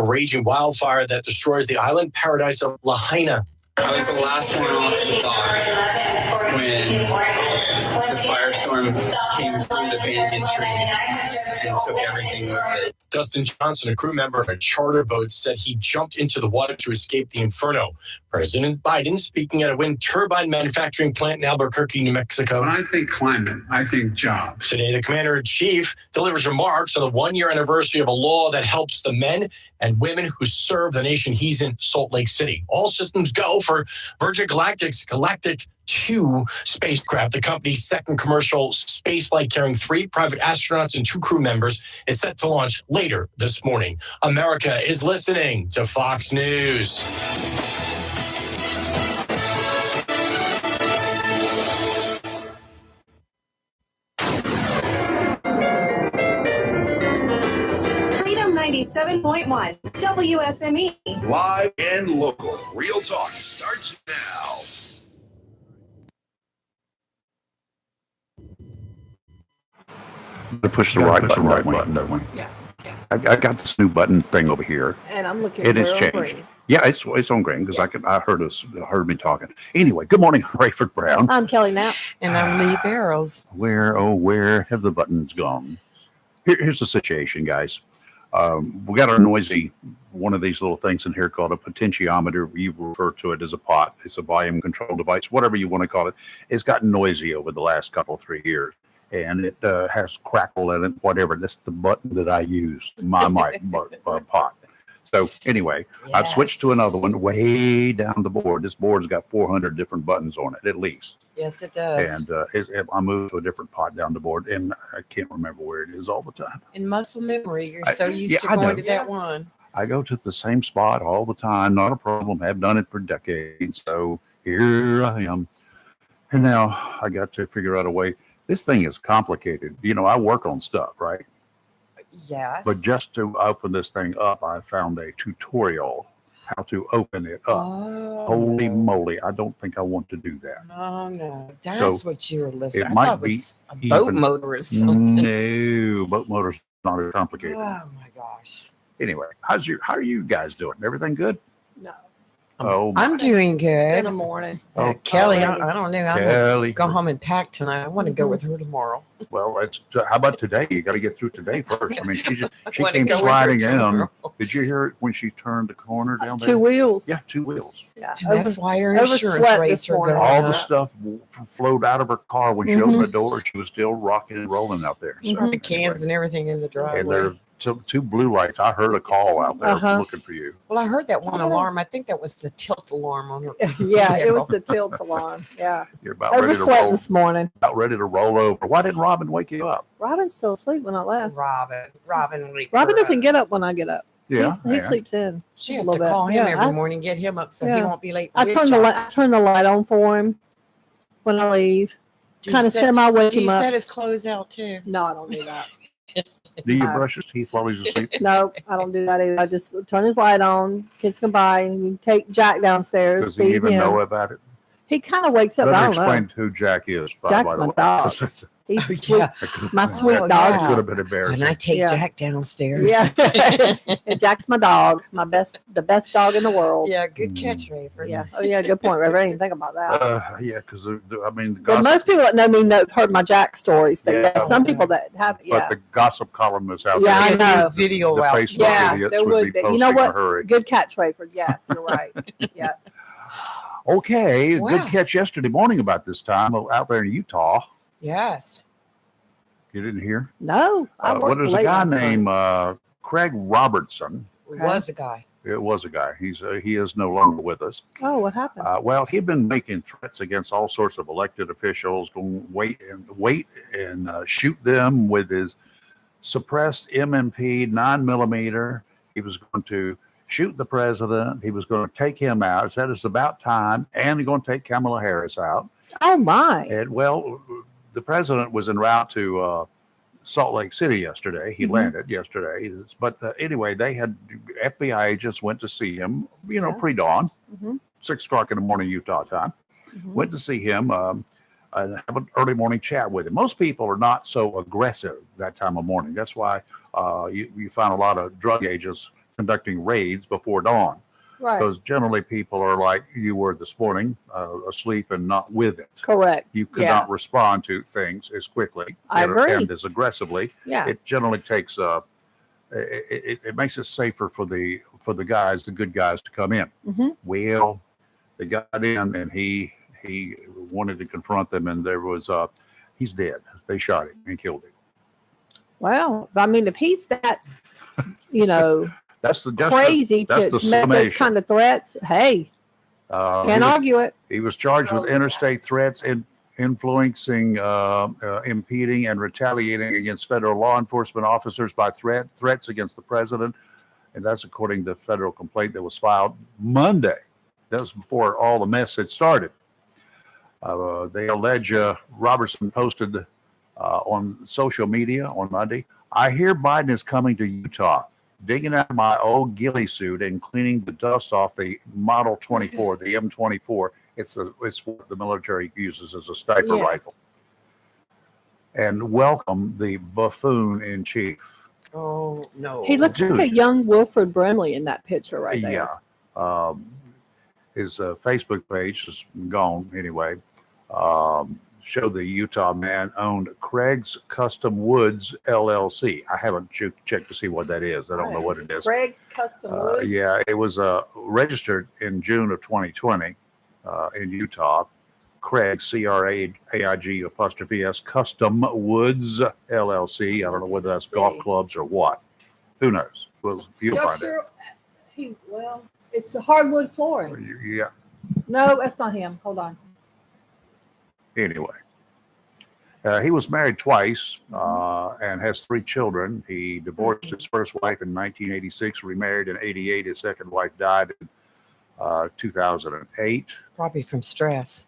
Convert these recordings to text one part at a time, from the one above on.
raging wildfire that destroys the island paradise of Lahaina. I was the last one off the dock when the firestorm came through the banyan tree and took everything with it. Dustin Johnson, a crew member on a charter boat, said he jumped into the water to escape the inferno. President Biden speaking at a wind turbine manufacturing plant in Albuquerque, New Mexico. When I think climate, I think jobs. Today, the commander-in-chief delivers remarks on the one-year anniversary of a law that helps the men and women who serve the nation he's in, Salt Lake City. All systems go for Virgin Galactic's Galactic 2 spacecraft, the company's second commercial space flight carrying 3 private astronauts and 2 crew members, is set to launch later this morning. America is listening to Fox News. Freedom 97.1 WSME. Live and local. Real Talk starts now. To push the right button, don't we? Yeah. I got this new button thing over here. And I'm looking It for has a changed. green. Yeah, it's on green because I heard me talking. Anyway, good morning, Rayford Brown. I'm Kelly Knapp. And I'm Lee Barrows. Where have the buttons gone? Here's the situation, guys. We got our noisy one of these little things in here called a potentiometer. You refer to it as a pot. It's a volume control device, whatever you want to call it. It's gotten noisy over the last 3 years. And it has crackle in it, whatever. That's the button that I use, my mic pot. So anyway, Yes. I've switched to another one way down the board. This board's got 400 different buttons on it, at least. Yes, it does. And I moved to a different pot down the board, and I can't remember where it is all the time. In muscle memory, you're I- so used yeah, to I going know. to that one. I go to the same spot all the time, not a problem. Have done it for decades. So here I am. And now I got to figure out a way. This thing is complicated. You know, I work on stuff, right? Yes. But just to open this thing up, I found a tutorial how to open it up. Oh. Holy moly, I don't think I want to do that. No. That's So, what you were listening. it I might thought it be was a boat even- motor or something. No, boat motor's not as complicated. Oh my gosh. Anyway, how are you guys doing? Everything good? No. Oh, I'm doing In good. the morning. Oh, Kelly, already. I don't know. I'm gonna Kelly. go home and pack tonight. I want to go with her tomorrow. Well, how about today? You got to get through today first. I mean, she wanna came go with her sliding in. tomorrow. Did you hear it when she turned the corner down there? 2 wheels. Yeah, 2 wheels. Yeah. And that's why her insurance overslept rates this are morning. going All the up. stuff flowed out of her car when she Mhm. opened the door. She was still rocking and rolling out there. So, Mhm. The cans and everything in the driveway. and there are two blue lights. I heard a call out there Uh-huh. looking for you. Well, I heard that one alarm. I think that was the tilt alarm on her. Yeah, it was the tilt alarm. Yeah. You're about ready to Overslept roll. this morning. About ready to roll over. Why didn't Robin wake you up? Robin's still asleep when I left. Robin waked Robin her doesn't up. get up when I get up. Yeah, He yeah. sleeps in. She a has little to bit. call him Yeah, every I- morning, get him up so he Yeah. won't be late. For I his turn job. the light on for him when I leave. Do you Kind of set- semi wake Do him you up. set his clothes out too? No, I don't do that. Do you Uh, brush his teeth while he's asleep? No, I don't do that either. I just turn his light on, kids come by, and take Jack downstairs. Does he feed even him. know about it? He kind of wakes up. Let I me don't know. explain who Jack is. Jack's by the my way. dog. He's sweet. Yeah. My sweet Oh, dog. That yeah. could have been And embarrassing. I take Yeah. Jack downstairs. Yeah. And Jack's my dog. The best dog in the world. Yeah, good catch, Rayford. Yeah. Oh yeah, good point, Reverend. I didn't even think about that. Yeah, because I mean, the But gossip, most people that know me have heard my Jack stories, but Yeah. some people that have, but yeah. the gossip columnists out Yeah, I there, know. Video the out. Facebook Yeah, idiots there would would be be. posting You know what? a hurry. Good catch, Rayford. Yes, you're right. Yeah. Okay, Wow. good catch yesterday morning about this time out there in Utah. Yes. You didn't hear? No, I Well, worked there's a late guy last night. named Craig Robertson. It Okay. was a guy. It was a guy. He is no longer with us. Oh, what happened? Well, he'd been making threats against all sorts of elected officials, going wait and shoot them with his suppressed M&P 9mm. He was going to shoot the president. He was going to take him out. He said it's about time, and he's going to take Kamala Harris out. Oh my. And well, the president was en route to Salt Lake City yesterday. He Mhm. landed yesterday. But anyway, they had FBI agents went to see him, Yeah. pre-dawn, hmm 6 o'clock in the morning, Utah time. hmm Went to see him and have an early morning chat with him. Most people are not so aggressive that time of morning. That's why you find a lot of drug agents conducting raids before dawn. Right. Because generally people are like you were this morning, asleep and not with it. Correct. You could Yeah. not respond to things as quickly I agree. and as aggressively. Yeah. It generally takes it makes it safer for the guys, the good guys, to come in. Mhm. Well, they got in and he wanted to confront them, and there was he's dead. They shot him and killed him. Well, I mean, if he's that, you know, That's the crazy that's to the make those summation. kind of threats, hey, can't argue it. He was charged with interstate threats, influencing, impeding, and retaliating against federal law enforcement officers by threats against the president. And that's according to the federal complaint that was filed Monday. That was before all the mess had started. They allege Robertson posted on social media on Monday, "I hear Biden is coming to Utah, digging out my old ghillie suit and cleaning the dust off the Model 24, the M24. It's what the military uses as a sniper Yeah. rifle. And welcome the buffoon in chief." Oh no. He looks like a Dude. young Wilford Brimley in that picture right there. Yeah. His Facebook page is gone anyway. Showed the Utah man owned Craig's Custom Woods LLC. I haven't checked to see what that is. I don't know what it is. Craig's Custom Woods. Yeah, it was registered in June of 2020 in Utah. Craig, CRAIG apostrophe S, Custom Woods LLC. I don't know whether that's golf clubs or what. Who knows? Well, you'll find out. Structure- well, it's a hardwood flooring. Yeah. No, that's not him. Hold on. Anyway, he was married twice and has 3 children. He divorced his first wife in 1986, remarried in 88. His second wife died in 2008. Probably from stress.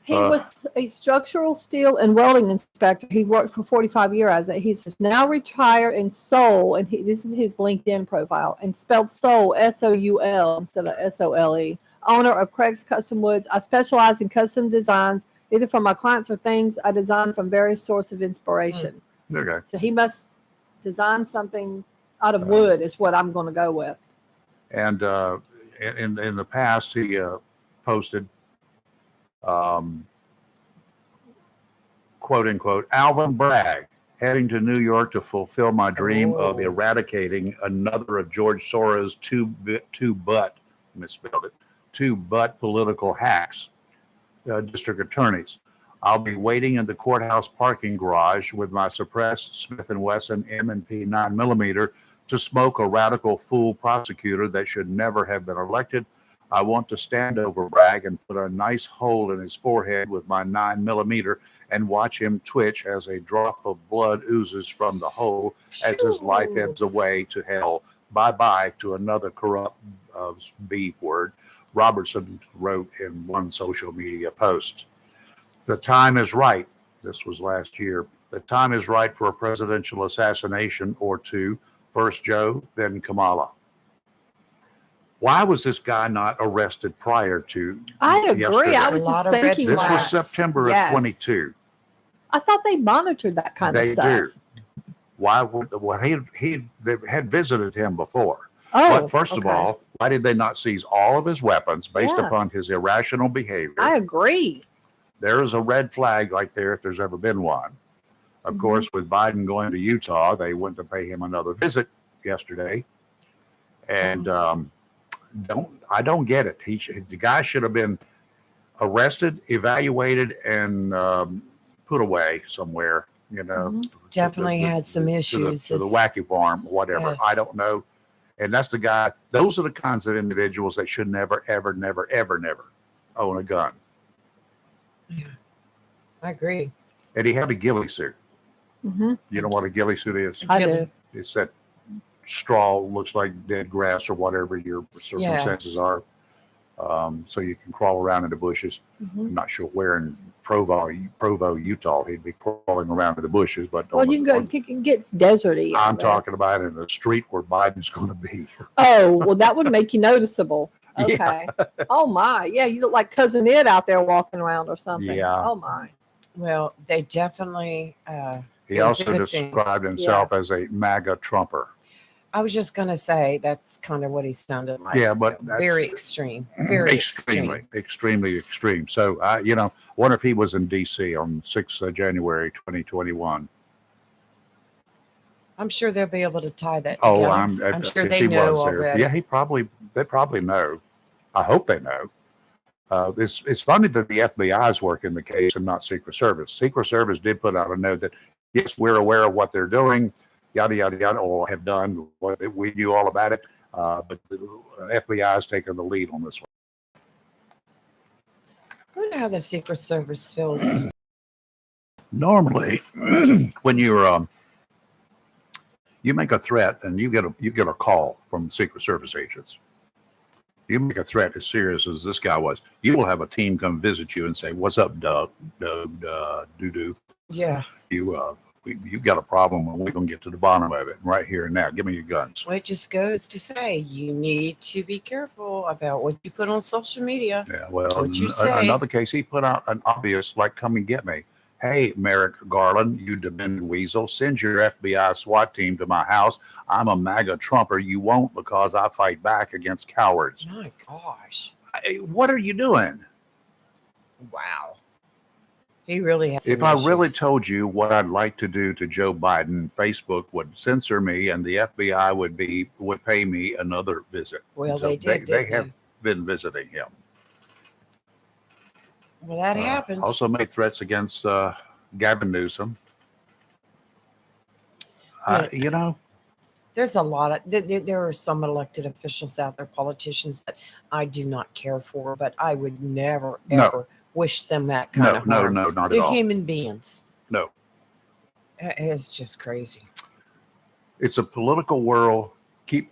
He was a structural steel and welding inspector. He worked for 45 years. He's now retired in Seoul, and this is his LinkedIn profile, and spelled Seoul, S-O-U-L instead of S-O-L-E. Owner of Craig's Custom Woods. I specialize in custom designs, either for my clients or things I design from various sources of inspiration. Okay. So he must design something out of wood is what I'm going to go with. And in the past, he posted, quote unquote, Alvin Bragg, heading to New York to fulfill my dream of eradicating another of George Soros' two butt political hacks, district attorneys. I'll be waiting in the courthouse parking garage with my suppressed Smith & Wesson M&P 9mm to smoke a radical fool prosecutor that should never have been elected. I want to stand over Bragg and put a nice hole in his forehead with my 9mm and watch him twitch as a drop of blood oozes from the hole as his life ebbs away to hell. Bye-bye to another corrupt B word, Robertson wrote in one social media post. The time is right. This was last year. The time is right for a presidential assassination or two. First Joe, then Kamala. Why was this guy not arrested prior to I agree. yesterday? I was A lot just of red thinking This that. was September Yes. of 22. I thought they monitored that kind of They stuff. do. Why would, well, they had visited him before. Oh, But first of okay. all, why did they not seize all of his weapons based Yeah. upon his irrational behavior? I agree. There is a red flag right there if there's ever been one. Of Mhm. course, with Biden going to Utah, they went to pay him another visit yesterday. And I don't get it. The guy should have been arrested, evaluated, and put away somewhere, you know. Mhm. Definitely had some issues. To the wacky farm, whatever. Yes. I don't know. And that's the guy, those are the kinds of individuals that should never, ever, never, ever, never own a gun. I agree. And he had a ghillie suit. Hmm. You know what a ghillie suit is? I Ghillie. do. It's that straw, looks like dead grass or whatever your circumstances Yes. are. So you can crawl around in the bushes. Mhm. I'm not sure where in Provo, Utah, he'd be crawling around in the bushes, but Well, you can go. It gets deserty. out I'm there. talking about in the street where Biden's going to be. Oh, well, that would make you noticeable. Yeah. Okay. Oh my. Yeah, you look like Cousin Ed out there walking around or something. Yeah. Oh my. Well, they definitely. He It was a also good thing. described himself as a MAGA Trumper. I was just gonna say that's kind of what he sounded like. Yeah, but that's very extreme. Very extreme. extremely extreme. So I, wonder if he was in D.C. on 6th of January 2021. I'm sure they'll be able to tie that Oh, together. I'm sure if they he know was there. already. Yeah, they probably know. I hope they know. It's funny that the FBI is working the case and not Secret Service. Secret Service did put out a note that, yes, we're aware of what they're doing, yada, yada, yada, or have done. We knew all about it. But the FBI is taking the lead on this one. I wonder how the Secret Service feels. Normally, when you make a threat and you get a call from Secret Service agents. You make a threat as serious as this guy was, you will have a team come visit you and say, "What's up, Doug? Doo-doo? Yeah. You've got a problem, and we're gonna get to the bottom of it right here and now. Give me your guns." Well, it just goes to say you need to be careful about what you put on social media. Yeah, well, What you say. another case, he put out an obvious, like, "Come and get me." Hey, Merrick Garland, you demented weasel, send your FBI SWAT team to my house. I'm a MAGA Trumper. You won't, because I fight back against cowards. My gosh. What are you doing? Wow. He really has. If some I really issues. told you what I'd like to do to Joe Biden, Facebook would censor me and the FBI would pay me another visit. Well, So they did. They have been visiting him. Well, that happens. Also made threats against Gavin Newsom. There's a lot of there are some elected officials out there, politicians that I do not care for, but I would never ever wish them that kind of harm. No, not They're at all. human beings. No. It's just crazy. It's a political world. Keep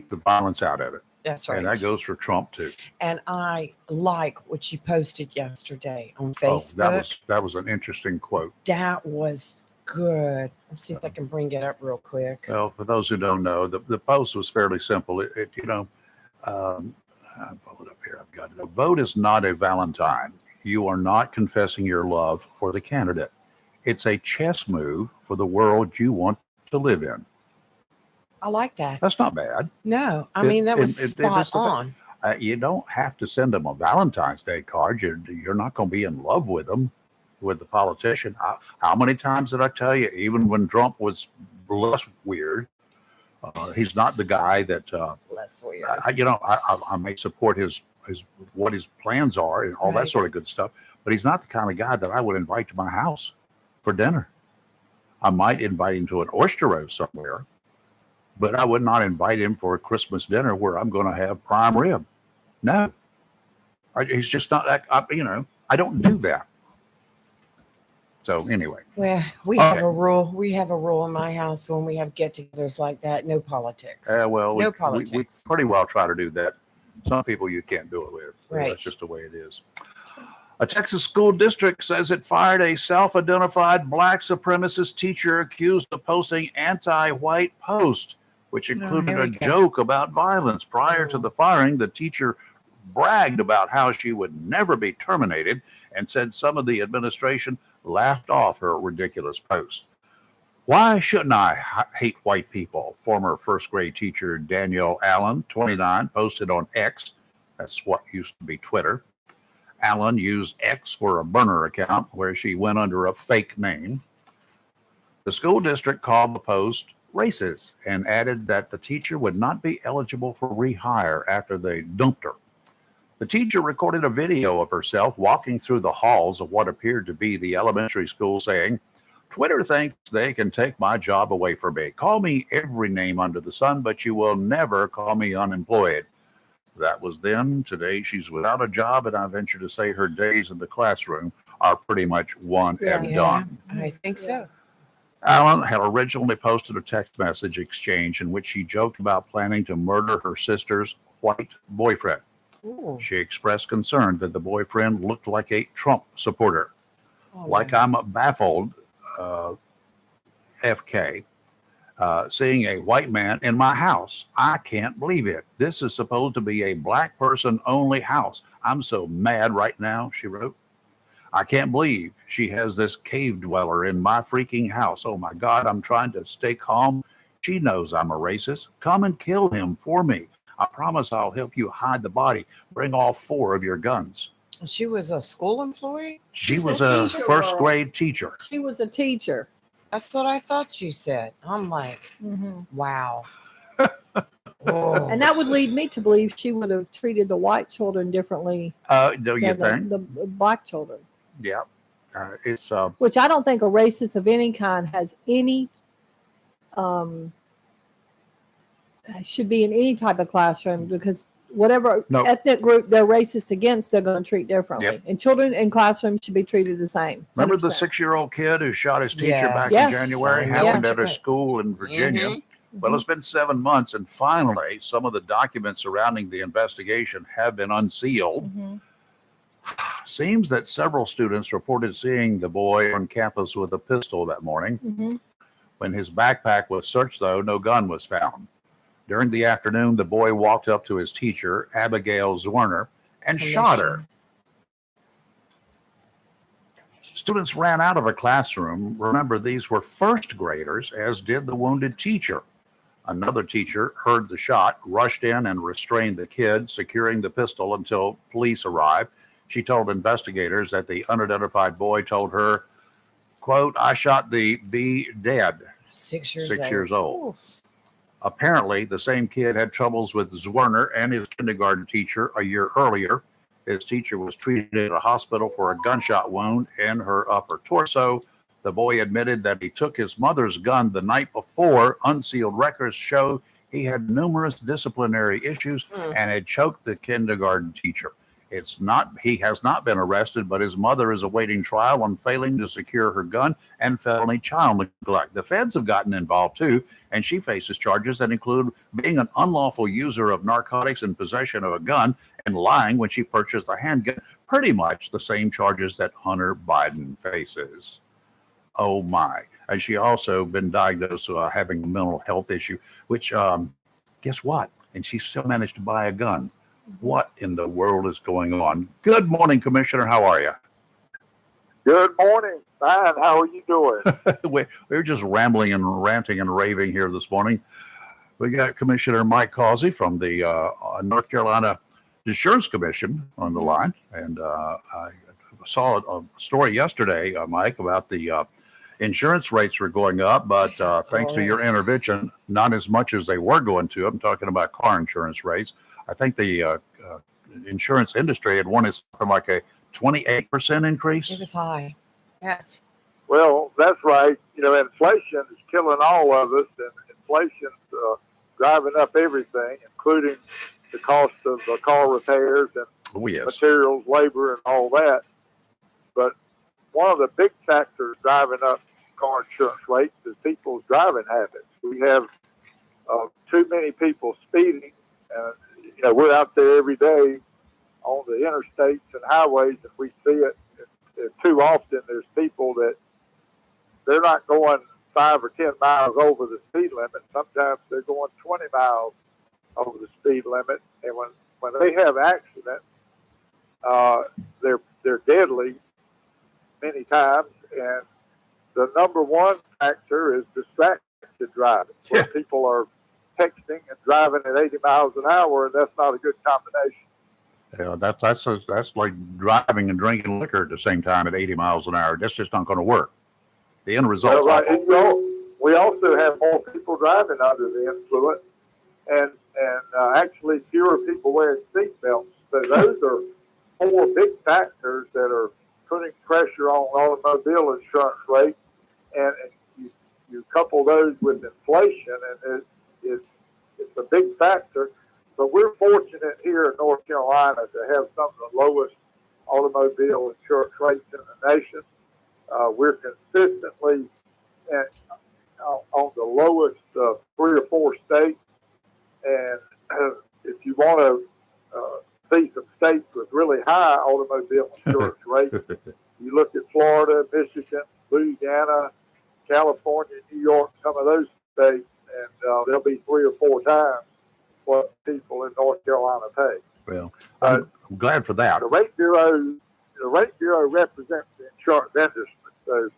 the violence out of it. That's right. And that goes for Trump too. And I like what you posted yesterday on Oh, Facebook. that was an interesting quote. That was good. Let's see if I can bring it up real quick. Well, for those who don't know, the post was fairly simple. I'll pull it up here. I've got it. A vote is not a Valentine. You are not confessing your love for the candidate. It's a chess move for the world you want to live in. I like that. That's not bad. No, I mean, that was spot on. You don't have to send them a Valentine's Day card. You're not going to be in love with them, with the politician. How many times did I tell you, even when Trump was less weird, he's not the guy that, Less weird. I may support his what his plans are and all that Right. sort of good stuff, but he's not the kind of guy that I would invite to my house for dinner. I might invite him to an oyster roast somewhere, but I would not invite him for a Christmas dinner where I'm going to have prime rib. No, he's just not that. I don't do that. So anyway, Well, we have a rule. We have a rule in my house when we have get-togethers like that. No politics. well, No we politics. pretty well try to do that. Some people you can't do it with. Right. That's just the way it is. A Texas school district says it fired a self-identified black supremacist teacher accused of posting anti-white posts, which included here a we go. joke about violence. Prior to the firing, the teacher bragged about how she would never be terminated and said some of the administration laughed off her ridiculous post. Why shouldn't I hate white people? Former first grade teacher Danielle Allen, 29, posted on X. That's what used to be Twitter. Allen used X for a burner account where she went under a fake name. The school district called the post racist and added that the teacher would not be eligible for rehire after they dumped her. The teacher recorded a video of herself walking through the halls of what appeared to be the elementary school saying, "Twitter thinks they can take my job away from me. Call me every name under the sun, but you will never call me unemployed." That was then. Today, she's without a job, and I venture to say her days in the classroom are pretty much one and done. I think so. Allen had originally posted a text message exchange in which she joked about planning to murder her sister's white boyfriend. Ooh. She expressed concern that the boyfriend looked like a Trump supporter. Oh, Like wow. I'm baffled, FK, seeing a white man in my house. I can't believe it. This is supposed to be a black person only house. I'm so mad right now, she wrote. I can't believe she has this cave dweller in my freaking house. Oh my God, I'm trying to stay calm. She knows I'm a racist. Come and kill him for me. I promise I'll help you hide the body. Bring all 4 of your guns. She was a school employee? She She's was a a teacher, first girl. grade teacher. She was a teacher. That's what I thought you said. I'm like, Mm-hmm. wow. Oh. And that would lead me to believe she would have treated the white children differently Do you than think? the black children, Yeah. It's which I don't think a racist of any kind has any, should be in any type of classroom, because whatever No. ethnic group they're racist against, they're going to treat differently. Yep. And children in classrooms should be treated the same. remember the 100%. 6-year-old kid who shot his teacher Yes. back Yes. in January? I know Happened what at you a mean. school in Virginia. Mhm. Well, it's been 7 months, and finally, some of the documents surrounding the investigation have been unsealed. Mhm. Seems that several students reported seeing the boy on campus with a pistol that morning. Mhm. When his backpack was searched, though, no gun was found. During the afternoon, the boy walked up to his teacher, Abigail Zwerner, and shot her. Students ran out of the classroom. Remember, these were first graders, as did the wounded teacher. Another teacher heard the shot, rushed in and restrained the kid, securing the pistol until police arrived. She told investigators that the unidentified boy told her, quote, "I shot the be dead." 6 years 6 old. years old. Oof. Apparently, the same kid had troubles with Zwerner and his kindergarten teacher a year earlier. His teacher was treated at a hospital for a gunshot wound in her upper torso. The boy admitted that he took his mother's gun the night before. Unsealed records show he had numerous disciplinary issues and had choked the kindergarten teacher. He has not been arrested, but his mother is awaiting trial on failing to secure her gun and felony child neglect. The feds have gotten involved too, and she faces charges that include being an unlawful user of narcotics and possession of a gun and lying when she purchased a handgun. Pretty much the same charges that Hunter Biden faces. Oh my. And she also been diagnosed having a mental health issue, which guess what? And she still managed to buy a gun. What in the world is going on? Good morning, Commissioner. How are you? Good morning. Fine. How are you doing? We're just rambling and ranting and raving here this morning. We got Commissioner Mike Causey from the North Carolina Insurance Commission on the line. And I saw a story yesterday, Mike, about the insurance rates were going up, but thanks to your intervention, not as much as they were going to. I'm talking about car insurance rates. I think the insurance industry had wanted something like a 28% increase. It was high. Yes. Well, that's right. You know, inflation is killing all of us, and inflation's driving up everything, including the cost of car repairs and Oh, yes. materials, labor, and all that. But one of the big factors driving up car insurance rates is people's driving habits. We have too many people speeding. You know, we're out there every day on the interstates and highways, and we see it. And too often there's people that they're not going 5 or 10 miles over the speed limit. Sometimes they're going 20 miles over the speed limit. And when they have accidents, they're deadly many times. And the number one factor is distracted driving, where people are texting and driving at 80 miles an hour, and that's not a good combination. Yeah, that's like driving and drinking liquor at the same time at 80 miles an hour. That's just not going to work. The end result's Right. awful. And we also have more people driving under the influence, and actually fewer people wearing seatbelts. So those are 4 big factors that are putting pressure on automobile insurance rates, and you couple those with inflation, and it's a big factor. But we're fortunate here in North Carolina to have some of the lowest automobile insurance rates in the nation. We're consistently on the lowest 3 or 4 states. And if you want to see some states with really high automobile insurance rates, you look at Florida, Michigan, Louisiana, California, New York, some of those states, and they'll be 3 or 4 times what people in North Carolina pay. Well, I'm glad for that. The rate bureau represents the insurance industry. So,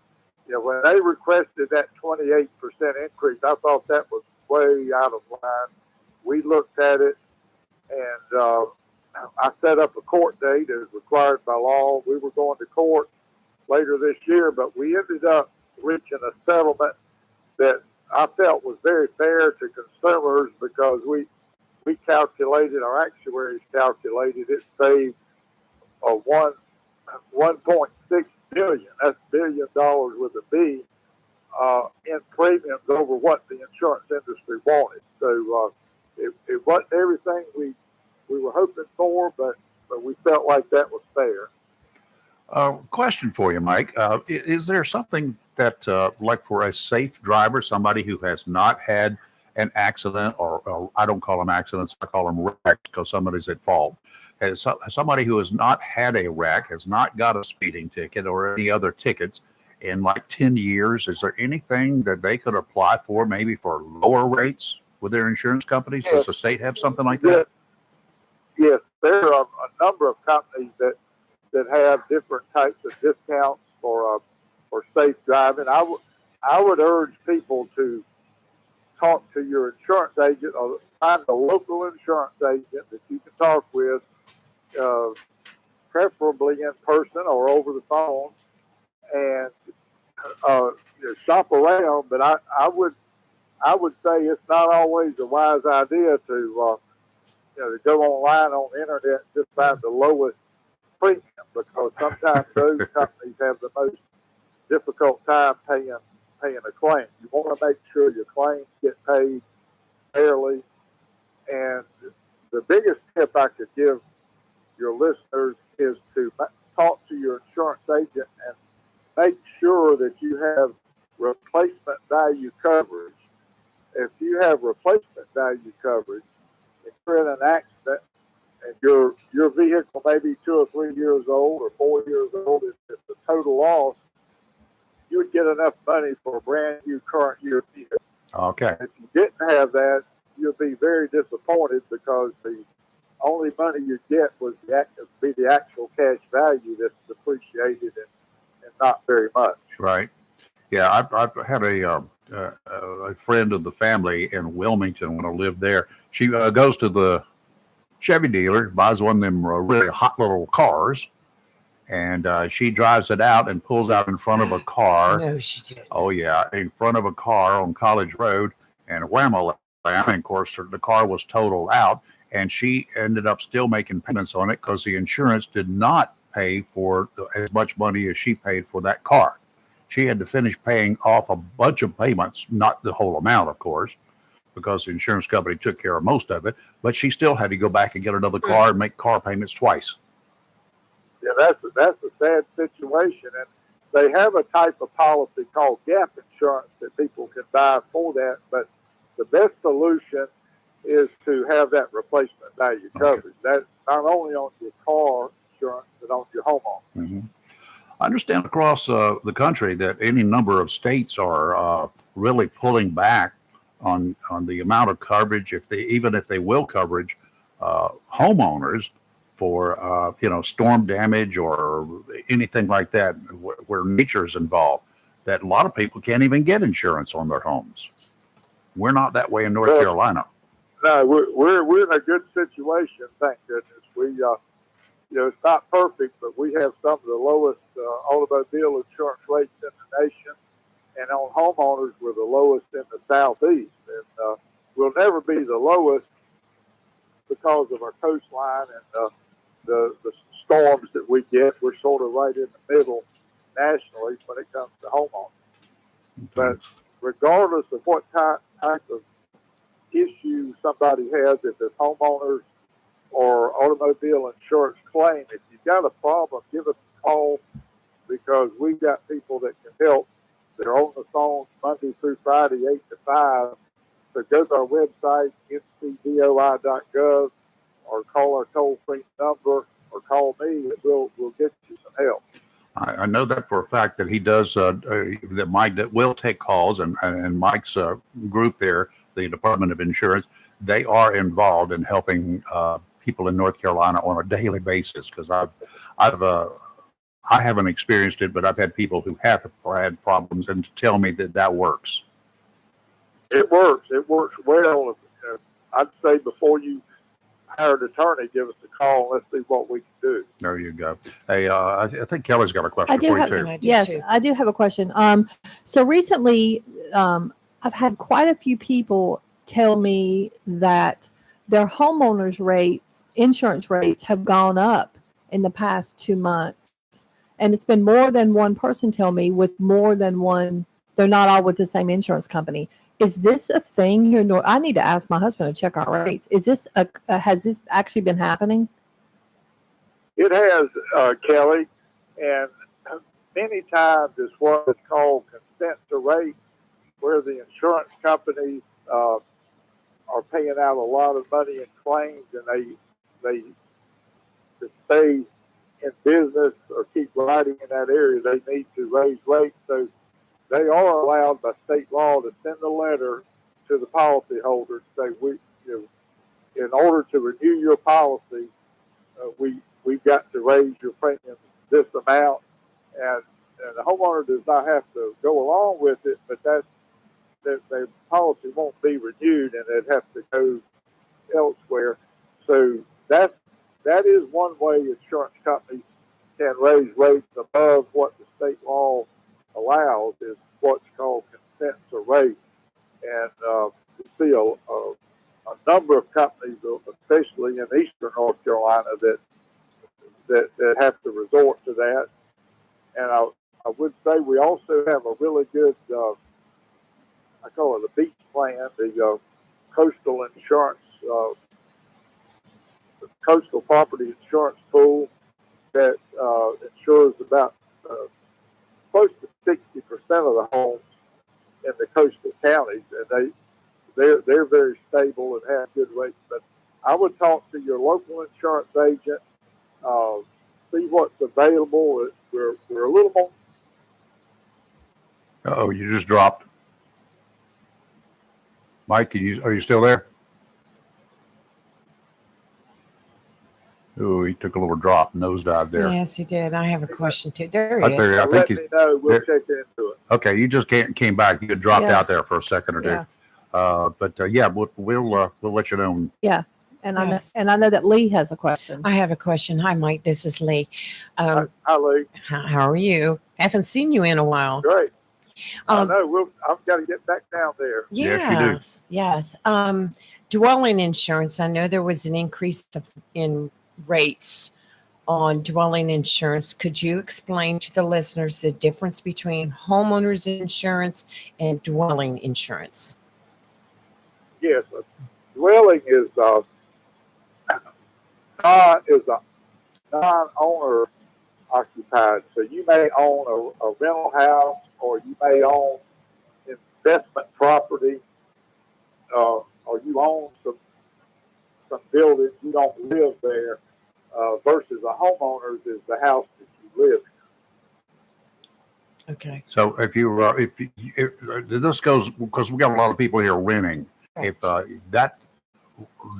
you know, when they requested that 28% increase, I thought that was way out of line. We looked at it, and I set up a court date as required by law. We were going to court later this year, but we ended up reaching a settlement that I felt was very fair to consumers because we calculated, our actuaries calculated it saved $1.6 billion. That's $1 billion with a B in premiums over what the insurance industry wanted. So it wasn't everything we were hoping for, but we felt like that was fair. Question for you, Mike. Is there something that, like for a safe driver, somebody who has not had an accident, or I don't call them accidents, I call them wrecks because somebody's at fault. Has somebody who has not had a wreck, has not got a speeding ticket or any other tickets in like 10 years, is there anything that they could apply for, maybe for lower rates with their insurance companies? Does the state have something like that? Yes, there are a number of companies that have different types of discounts for safe driving. I would urge people to talk to your insurance agent or find a local insurance agent that you can talk with, preferably in person or over the phone, and shop around. But I would say it's not always a wise idea to go online on the internet and just find the lowest premium, because sometimes those companies have the most difficult time paying a claim. You want to make sure your claims get paid fairly. And the biggest tip I could give your listeners is to talk to your insurance agent and make sure that you have replacement value coverage. If you have replacement value coverage, if you're in an accident and your vehicle may be 2 or 3 years old or 4 years old, it's a total loss, you would get enough money for a brand new current year vehicle. Okay. If you didn't have that, you'll be very disappointed because the only money you get would be the actual cash value that's depreciated and not very much. Right. Yeah, I've had a friend of the family in Wilmington when I lived there. She goes to the Chevy dealer, buys one of them really hot little cars, and she drives it out and pulls out in front of a car. No, she did. Oh, yeah, in front of a car on College Road, and whammo, and of course, the car was totaled out, and she ended up still making payments on it because the insurance did not pay for as much money as she paid for that car. She had to finish paying off a bunch of payments, not the whole amount, of course, because the insurance company took care of most of it, but she still had to go back and get another car and make car payments twice. Yeah, that's a sad situation, and they have a type of policy called gap insurance that people can buy for that. But the best solution is to have that replacement value coverage. That's not only on your car insurance, but on your homeowner. Mm-hmm. I understand across the country that any number of states are really pulling back on the amount of coverage, even if they will coverage homeowners for storm damage or anything like that where nature is involved, that a lot of people can't even get insurance on their homes. We're not that way in North Carolina. No, we're in a good situation, thank goodness. We it's not perfect, but we have some of the lowest automobile insurance rates in the nation, and on homeowners we're the lowest in the Southeast, and we'll never be the lowest because of our coastline and the storms that we get. We're sort of right in the middle nationally when it comes to homeowners. But regardless of what type of issue somebody has, if it's homeowners or automobile insurance claim, if you've got a problem, give us a call, because we've got people that can help. They're on the phone Monday through Friday, 8 to 5. So go to our website, ncdoi.gov, or call our toll-free number, or call me, and we'll get you some help. I know that for a fact that he does, that Mike will take calls, and Mike's group there, the Department of Insurance, they are involved in helping people in North Carolina on a daily basis, because I haven't experienced it, but I've had people who have had problems and tell me that works. It works. It works well. I'd say before you hire an attorney, give us a call and let's see what we can do. There you go. Hey, I think Kelly's got a question I do for you have- too. And I do Yes, too. I do have a question. So recently, I've had quite a few people tell me that their homeowners rates, insurance rates have gone up in the past 2 months. And it's been more than one person tell me with more than one, they're not all with the same insurance company. Is this a thing here? I need to ask my husband to check our rates. Is this has this actually been happening? It has, Kelly, and many times it's what is called consent to rate, where the insurance companies are paying out a lot of money in claims, and they to stay in business or keep riding in that area, they need to raise rates. So they are allowed by state law to send a letter to the policyholder to say, in order to renew your policy, we've got to raise your premium this amount, and the homeowner does not have to go along with it, but their policy won't be renewed, and they'd have to go elsewhere. So that is one way insurance companies can raise rates above what the state law allows, is what's called consent to rate. And we see a number of companies, especially in eastern North Carolina, that have to resort to that. And I would say we also have a really good, I call it a beach plan, the coastal insurance, coastal property insurance pool that insures about close to 60% of the homes in the coastal counties, and they're very stable and have good rates. But I would talk to your local insurance agent, see what's available. We're a little more. Oh, you just dropped. Mike, are you still there? Oh, he took a little drop, nosedive there. Yes, he did. I have a question too. There Right he there. is. I think Let you- me know. We'll there- check into it. Okay, you just came back. You dropped Yeah. out there for a second or two. Yeah. But yeah, we'll let you know. And Yes. I know that Lee has a question. I have a question. Hi, Mike. This is Lee. Hi, Lee. How are you? Haven't seen you in a while. Great. I Um, know. I've got to get back down there. Yes, you do. Yes. Dwelling insurance. I know there was an increase in rates on dwelling insurance. Could you explain to the listeners the difference between homeowners insurance and dwelling insurance? Yes, a dwelling is a non-owner occupied. So you may own a rental house, or you may own investment property, or you own some buildings. You don't live there. Versus a homeowner's is the house that you live in. Okay. So if this goes, because we got a lot of people here renting, if that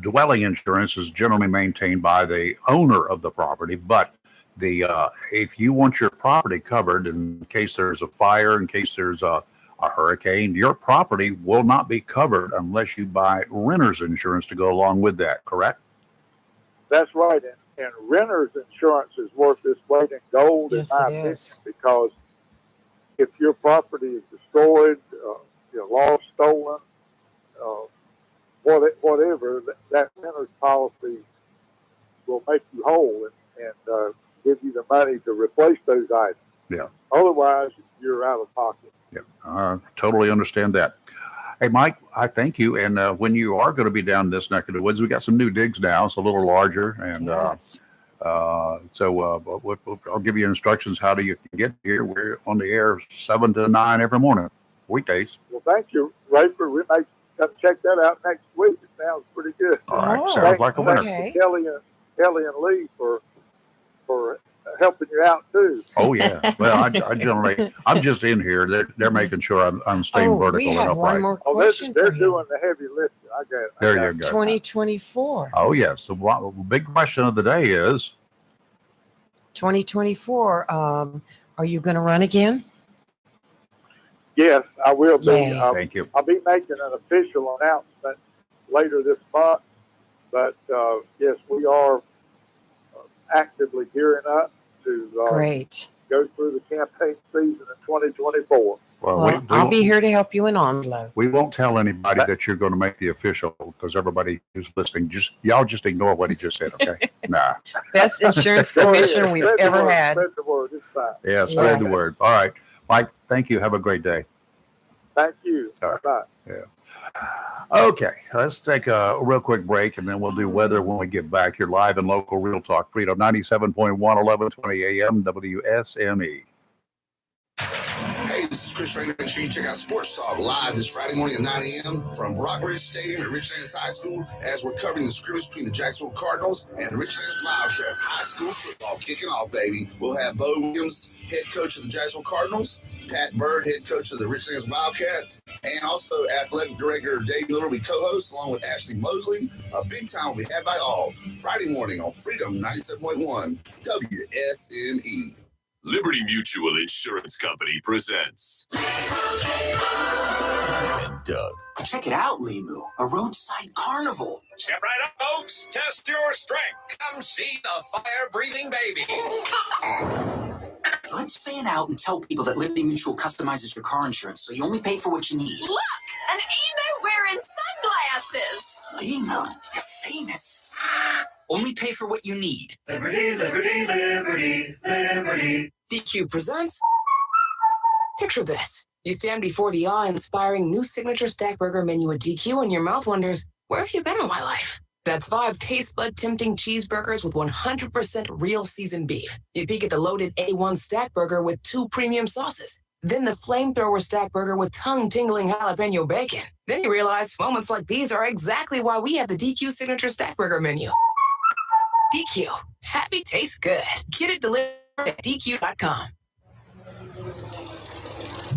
dwelling insurance is generally maintained by the owner of the property, but if you want your property covered in case there's a fire, in case there's a hurricane, your property will not be covered unless you buy renter's insurance to go along with that, correct? That's right. And renter's insurance is worth its weight in gold, Yes, in my it opinion, is. because if your property is destroyed, lost, stolen, whatever, that renter's policy will make you whole and give you the money to replace those items. Yeah. Otherwise, you're out of pocket. Yeah, I totally understand that. Hey, Mike, I thank you. And when you are going to be down this neck of the woods, we got some new digs now. It's a little larger. And Yes. I'll give you instructions how you can get here. We're on the air 7 to 9 every morning, weekdays. Well, thank you, Rayford. We may have to check that out next week. It sounds pretty good. All right, Oh, sounds like a winner. okay. Kelly and Lee for helping you out too. Oh yeah. Well, I generally, I'm just in here. They're making sure I'm staying vertical we and have one upright. more Oh, question they're for you. doing the heavy lifting. I got it. There you go. 2024. Oh yes. The big question of the day is, 2024. Are you going to run again? Yes, I will be. Yay. Thank you. I'll be making an official announcement later this month. But yes, we are actively gearing up to Great. go through the campaign season in 2024. Well, I'll be here to help you in Onslow. We won't tell anybody that you're going to make the official because everybody who's listening, y'all just ignore what he just said, okay? Nah. Best insurance commissioner we've Spread the ever word, had. Spread the word. It's fine. Yeah, spread the Yes. word. All right. Mike, thank you. Have a great day. Thank you. All right. Bye. Okay, let's take a real quick break and then we'll do weather when we get back. You're live and local Real Talk Freedom 97.1, 1120 AM, WSME. Hey, this is Chris Rainer. Make sure you check out Sports Talk live this Friday morning at 9 a.m. from Brockridge Stadium at Richlands High School as we're covering the scrimmage between the Jacksonville Cardinals and the Richlands Wildcats. High school football kicking off, baby. We'll have Bo Williams, head coach of the Jacksonville Cardinals, Pat Bird, head coach of the Richlands Wildcats, and also athletic director Dave Miller will be co-host along with Ashley Mosley. A big time will be had by all Friday morning on Freedom 97.1 WSME. Liberty Mutual Insurance Company presents. And Doug. Check it out, Limu, a roadside carnival. Step right up, folks. Test your strength. Come see the fire-breathing baby. Let's fan out and tell people that Liberty Mutual customizes your car insurance so you only pay for what you need. Look, an emo wearing sunglasses. Limu, you're famous. Only pay for what you need. Liberty, liberty, liberty, liberty. DQ presents. Picture this. You stand before the awe-inspiring new signature stack burger menu at DQ and your mouth wonders, where have you been all my life? That's 5 taste bud tempting cheeseburgers with 100% real seasoned beef. You peek at the loaded A1 stack burger with 2 premium sauces. Then the flamethrower stack burger with tongue-tingling jalapeno bacon. Then you realize moments like these are exactly why we have the DQ signature stack burger menu. DQ. Happy tastes good. Get it delivered at DQ.com.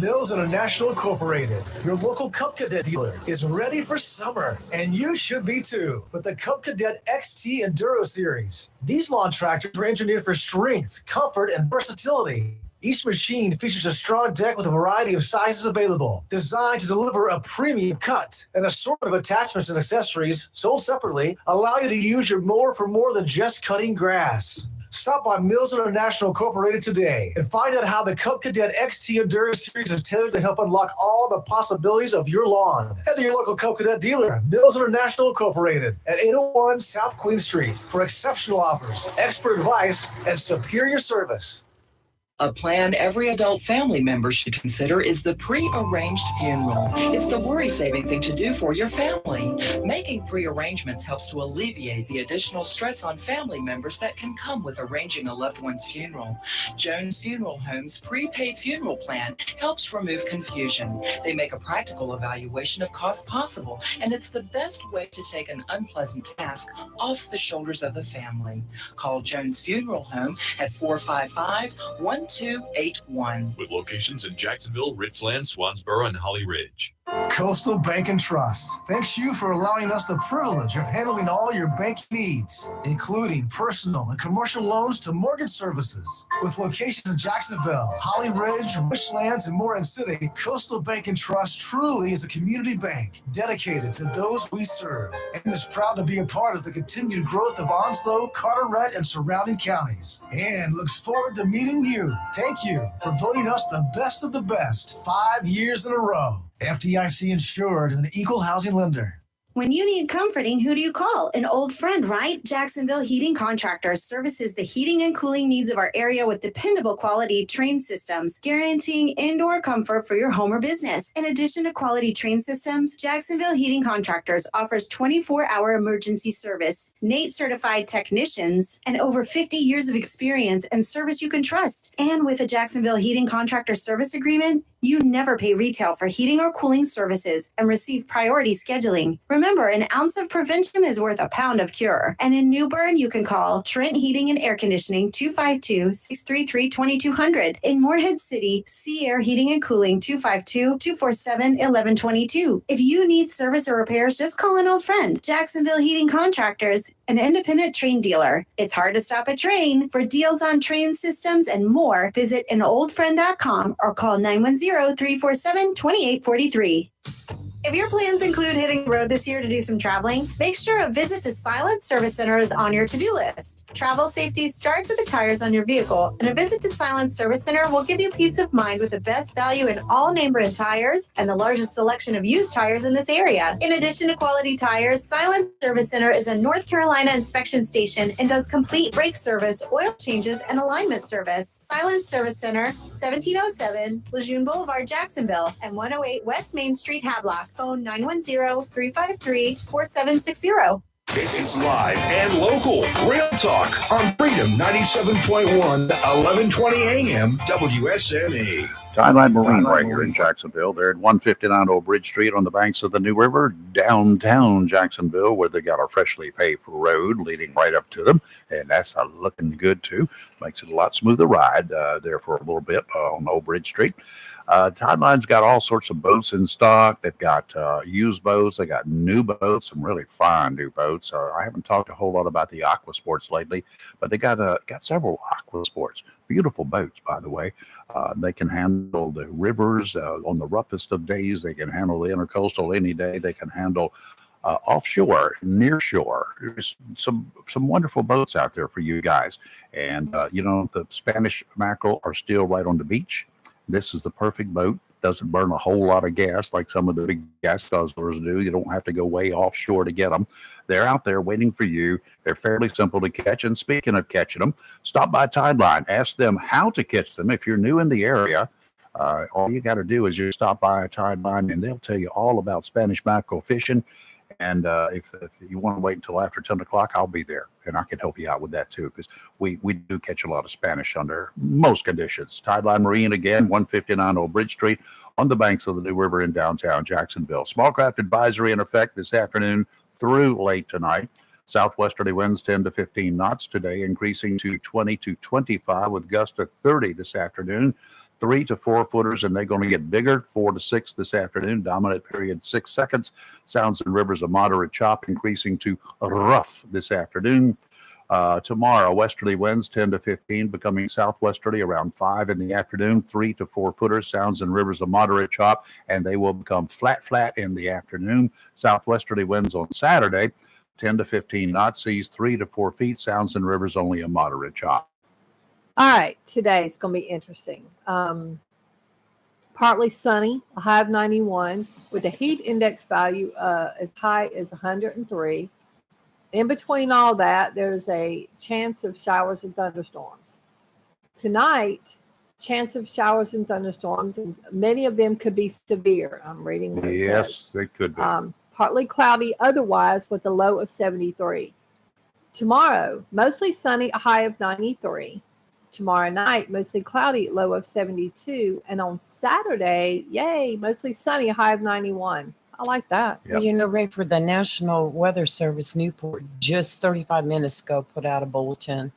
Mills International Incorporated, your local Cub Cadet dealer, is ready for summer, and you should be too, with the Cub Cadet XT Enduro Series. These lawn tractors are engineered for strength, comfort, and versatility. Each machine features a strong deck with a variety of sizes available, designed to deliver a premium cut. An assortment of attachments and accessories, sold separately, allow you to use your mower for more than just cutting grass. Stop by Mills International Incorporated today and find out how the Cub Cadet XT Enduro Series is tailored to help unlock all the possibilities of your lawn. Head to your local Cub Cadet dealer, Mills International Incorporated, at 801 South Queen Street for exceptional offers, expert advice, and superior service. A plan every adult family member should consider is the pre-arranged funeral. It's the worry-saving thing to do for your family. Making pre-arrangements helps to alleviate the additional stress on family members that can come with arranging a loved one's funeral. Jones Funeral Home's prepaid funeral plan helps remove confusion. They make a practical evaluation of costs possible, and it's the best way to take an unpleasant task off the shoulders of the family. Call Jones Funeral Home at 455-1281. With locations in Jacksonville, Richland, Swansboro, and Holly Ridge. Coastal Bank and Trust thanks you for allowing us the privilege of handling all your banking needs, including personal and commercial loans to mortgage services. With locations in Jacksonville, Holly Ridge, Richlands, and Moran City, Coastal Bank and Trust truly is a community bank dedicated to those we serve and is proud to be a part of the continued growth of Onslow, Carteret, and surrounding counties, and looks forward to meeting you. Thank you for voting us the best of the best 5 years in a row. FDIC insured and an equal housing lender. When you need comforting, who do you call? An old friend, right? Jacksonville Heating Contractors services the heating and cooling needs of our area with dependable quality train systems, guaranteeing indoor comfort for your home or business. In addition to quality train systems, Jacksonville Heating Contractors offers 24-hour emergency service, NATE certified technicians, and over 50 years of experience and service you can trust. And with a Jacksonville Heating Contractor service agreement, you never pay retail for heating or cooling services and receive priority scheduling. Remember, an ounce of prevention is worth a pound of cure. And in New Bern, you can call Trent Heating and Air Conditioning 252-633-2200. In Morehead City, Sea Air Heating and Cooling 252-247-1122. If you need service or repairs, just call an old friend. Jacksonville Heating Contractors, an independent train dealer. It's hard to stop a train. For deals on train systems and more, visit anoldfriend.com or call 910 910-347-2843. If your plans include hitting the road this year to do some traveling, make sure a visit to Silent Service Center is on your to-do list. Travel safety starts with the tires on your vehicle, and a visit to Silent Service Center will give you peace of mind with the best value in all name brand tires and the largest selection of used tires in this area. In addition to quality tires, Silent Service Center is a North Carolina inspection station and does complete brake service, oil changes, and alignment service. Silent Service Center, 1707 Lejeune Boulevard, Jacksonville, and 108 West Main Street, Havelock. Phone 910-353-4760. It's live and local. Real talk on Freedom 97.1, 1120 AM, WSNE. Tideline Marine right here in Jacksonville. They're at 159 Old Bridge Street on the banks of the New River, downtown Jacksonville, where they got a freshly paved road leading right up to them. And that's looking good, too. Makes it a lot smoother ride there for a little bit on Old Bridge Street. Tideline's got all sorts of boats in stock. They've got used boats. They got new boats, some really fine new boats. I haven't talked a whole lot about the aqua sports lately, but they got several aqua sports. Beautiful boats, by the way. They can handle the rivers on the roughest of days. They can handle the intercoastal any day. They can handle offshore, near shore. There's some wonderful boats out there for you guys. And, the Spanish mackerel are still right on the beach. This is the perfect boat. Doesn't burn a whole lot of gas like some of the big gas guzzlers do. You don't have to go way offshore to get them. They're out there waiting for you. They're fairly simple to catch. And speaking of catching them, stop by Tideline. Ask them how to catch them. If you're new in the area, all you got to do is just stop by a Tideline, and they'll tell you all about Spanish mackerel fishing. And if you want to wait until after 10 o'clock, I'll be there, and I can help you out with that, too, because we do catch a lot of Spanish under most conditions. Tideline Marine, again, 159 Old Bridge Street on the banks of the New River in downtown Jacksonville. Small craft advisory in effect this afternoon through late tonight. Southwesterly winds 10 to 15 knots today, increasing to 20 to 25 with gusts to 30 this afternoon. 3 to 4 footers, and they're going to get bigger, 4 to 6 this afternoon. Dominant period 6 seconds. Sounds and rivers a moderate chop, increasing to rough this afternoon. Tomorrow, westerly winds 10 to 15, becoming southwesterly around 5 in the afternoon. 3 to 4 footers, sounds and rivers a moderate chop, and they will become flat in the afternoon. Southwesterly winds on Saturday, 10 to 15 knots, seas 3 to 4 feet, sounds and rivers only a moderate chop. All right, today it's going to be interesting. Partly sunny, a high of 91, with a heat index value as high as 103. In between all that, there's a chance of showers and thunderstorms. Tonight, chance of showers and thunderstorms, and many of them could be severe. I'm reading what it says. Yes, they could be. Partly cloudy otherwise with a low of 73. Tomorrow, mostly sunny, a high of 93. Tomorrow night, mostly cloudy, low of 72. And on Saturday, yay, mostly sunny, a high of 91. I like that. Yep. Ray, for the National Weather Service, Newport just 35 minutes ago put out a bulletin.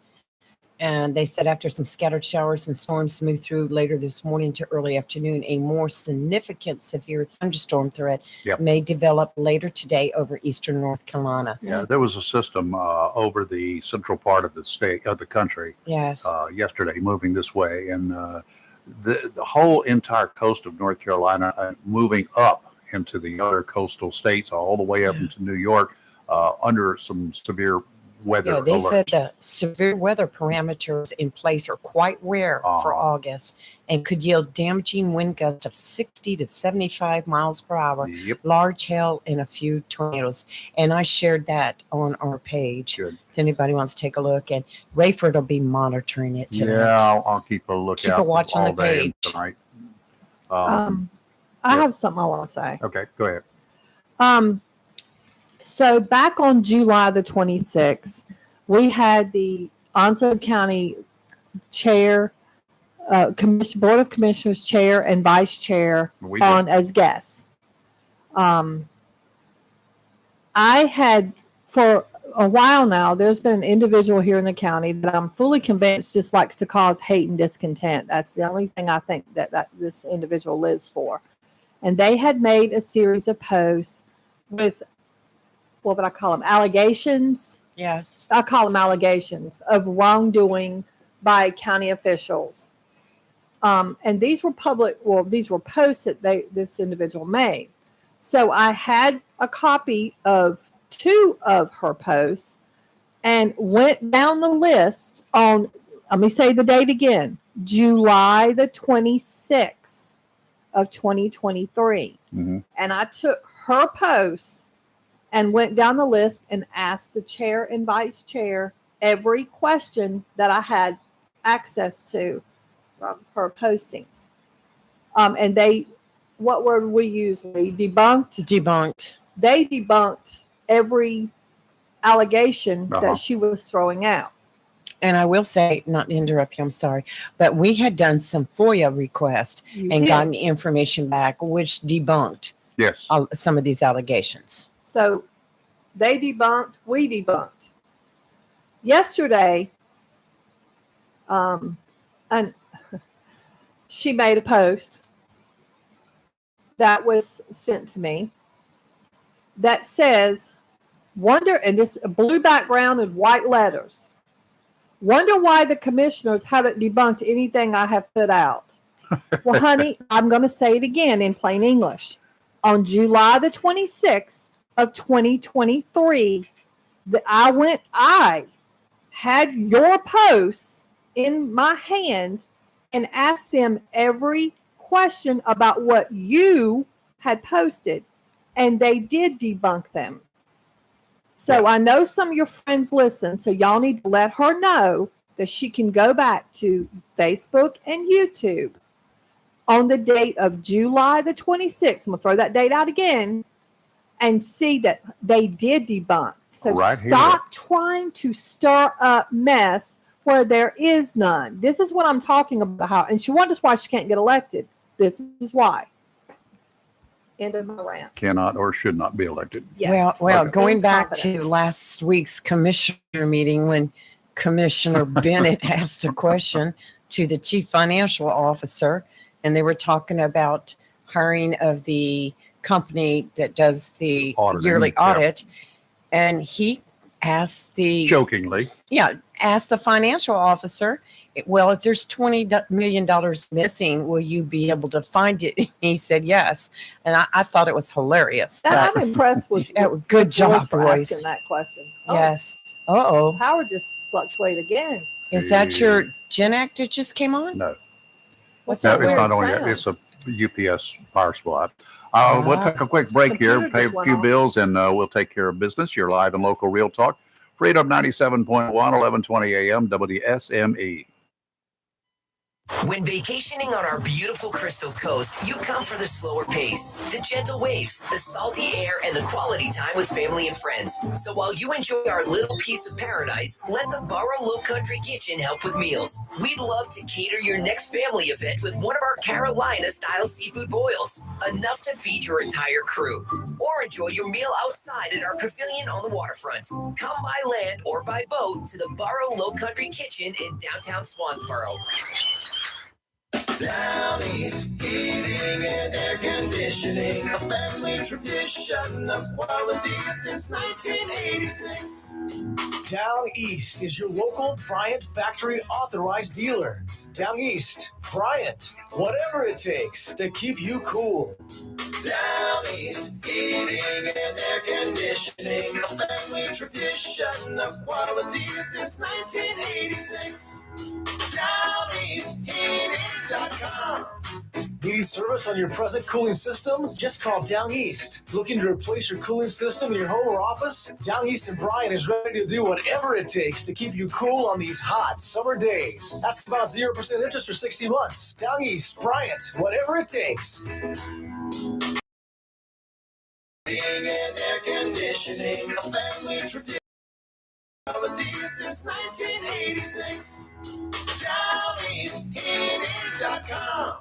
And they said after some scattered showers and storms move through later this morning to early afternoon, a more significant severe thunderstorm threat may develop later today over eastern North Carolina. Yeah, there was a system over the central part of the state, of the country, yesterday moving this way. And the whole entire coast of North Carolina moving up into the other coastal states, all the way up into New York, under some severe weather they alerts. said the severe weather parameters in place are quite rare for August and could yield damaging wind gusts of 60 to 75 miles per hour, large hail, and a few tornadoes. And I shared that on our page. Good. If anybody wants to take a look, and Rayford will be monitoring it tonight. Yeah, I'll keep a lookout. Keep a watch on all the day page. tonight. I have something I want to say. Okay, go ahead. So back on July the 26th, we had the Onslow County Chair, Board of Commissioners Chair and Vice Chair on as guests. I had, for a while now, there's been an individual here in the county that I'm fully convinced just likes to cause hate and discontent. That's the only thing I think that this individual lives for. And they had made a series of posts with, what would I call them? Allegations? Yes. I call them allegations of wrongdoing by county officials. And these were public, well, these were posts that this individual made. So I had a copy of 2 of her posts and went down the list on, let me say the date again, July the 26th of 2023. Mm-hmm. And I took her posts and went down the list and asked the chair and vice chair every question that I had access to from her postings. And they, what word we use? Debunked. They debunked every allegation Uh-huh. that she was throwing out. And I will say, not to interrupt you, I'm sorry, but we had done some FOIA requests You and did. gotten information back, which debunked Yes. some of these allegations. So they debunked, we debunked. Yesterday, and she made a post that was sent to me that says, wonder, and this blue background and white letters, wonder why the commissioners haven't debunked anything I have put out. Well, honey, I'm going to say it again in plain English. On July the 26th of 2023, I had your posts in my hand and asked them every question about what you had posted, and they did debunk them. So I know some of your friends listen, so y'all need to let her know that she can go back to Facebook and YouTube on the date of July the 26th. I'm going to throw that date out again and see that they did debunk. So Right here. stop trying to stir up mess where there is none. This is what I'm talking about. How, and she wonders why she can't get elected. This is why. End of my rant. Cannot or should not be elected. Yes. Well, Okay. going back Incompetent. to last week's commissioner meeting when Commissioner Bennett asked a question to the chief financial officer, and they were talking about hiring of the company that does the Auditing, yearly yeah. audit. And he asked Jokingly. asked the financial officer, well, if there's $20 million missing, will you be able to find it? And he said yes. And I thought it was hilarious. I'm impressed with Yeah, with good job, for Royce. asking that question. Yes. Uh-oh. Power just fluctuated again. Is that your Gen Act that just came on? No. What's No, that it's weird not on sound? yet. It's a UPS power supply. We'll take a quick break here, Computer pay just a went few off. bills, and we'll take care of business. You're live and local Real Talk. Freedom 97.1, 1120 a.m. WSME. When vacationing on our beautiful Crystal Coast, you come for the slower pace, the gentle waves, the salty air, and the quality time with family and friends. So while you enjoy our little piece of paradise, let the Barrow Low Country Kitchen help with meals. We'd love to cater your next family event with one of our Carolina-style seafood boils, enough to feed your entire crew. Or enjoy your meal outside at our pavilion on the waterfront. Come by land or by boat to the Barrow Low Country Kitchen in downtown Swansboro. Down East Heating and Air Conditioning, a family tradition of quality since 1986. Down East is your local Bryant Factory authorized dealer. Down East, Bryant, whatever it takes to keep you cool. Down East Heating and Air Conditioning, a family tradition of quality since 1986. DownEastHeating.com. Need service on your present cooling system? Just call Down East. Looking to replace your cooling system in your home or office? Down East and Bryant is ready to do whatever it takes to keep you cool on these hot summer days. Ask about 0% interest for 60 months. Down East, Bryant, whatever it takes. Heating and Air Conditioning, a family tradition. Quality since 1986. DownEastHeating.com.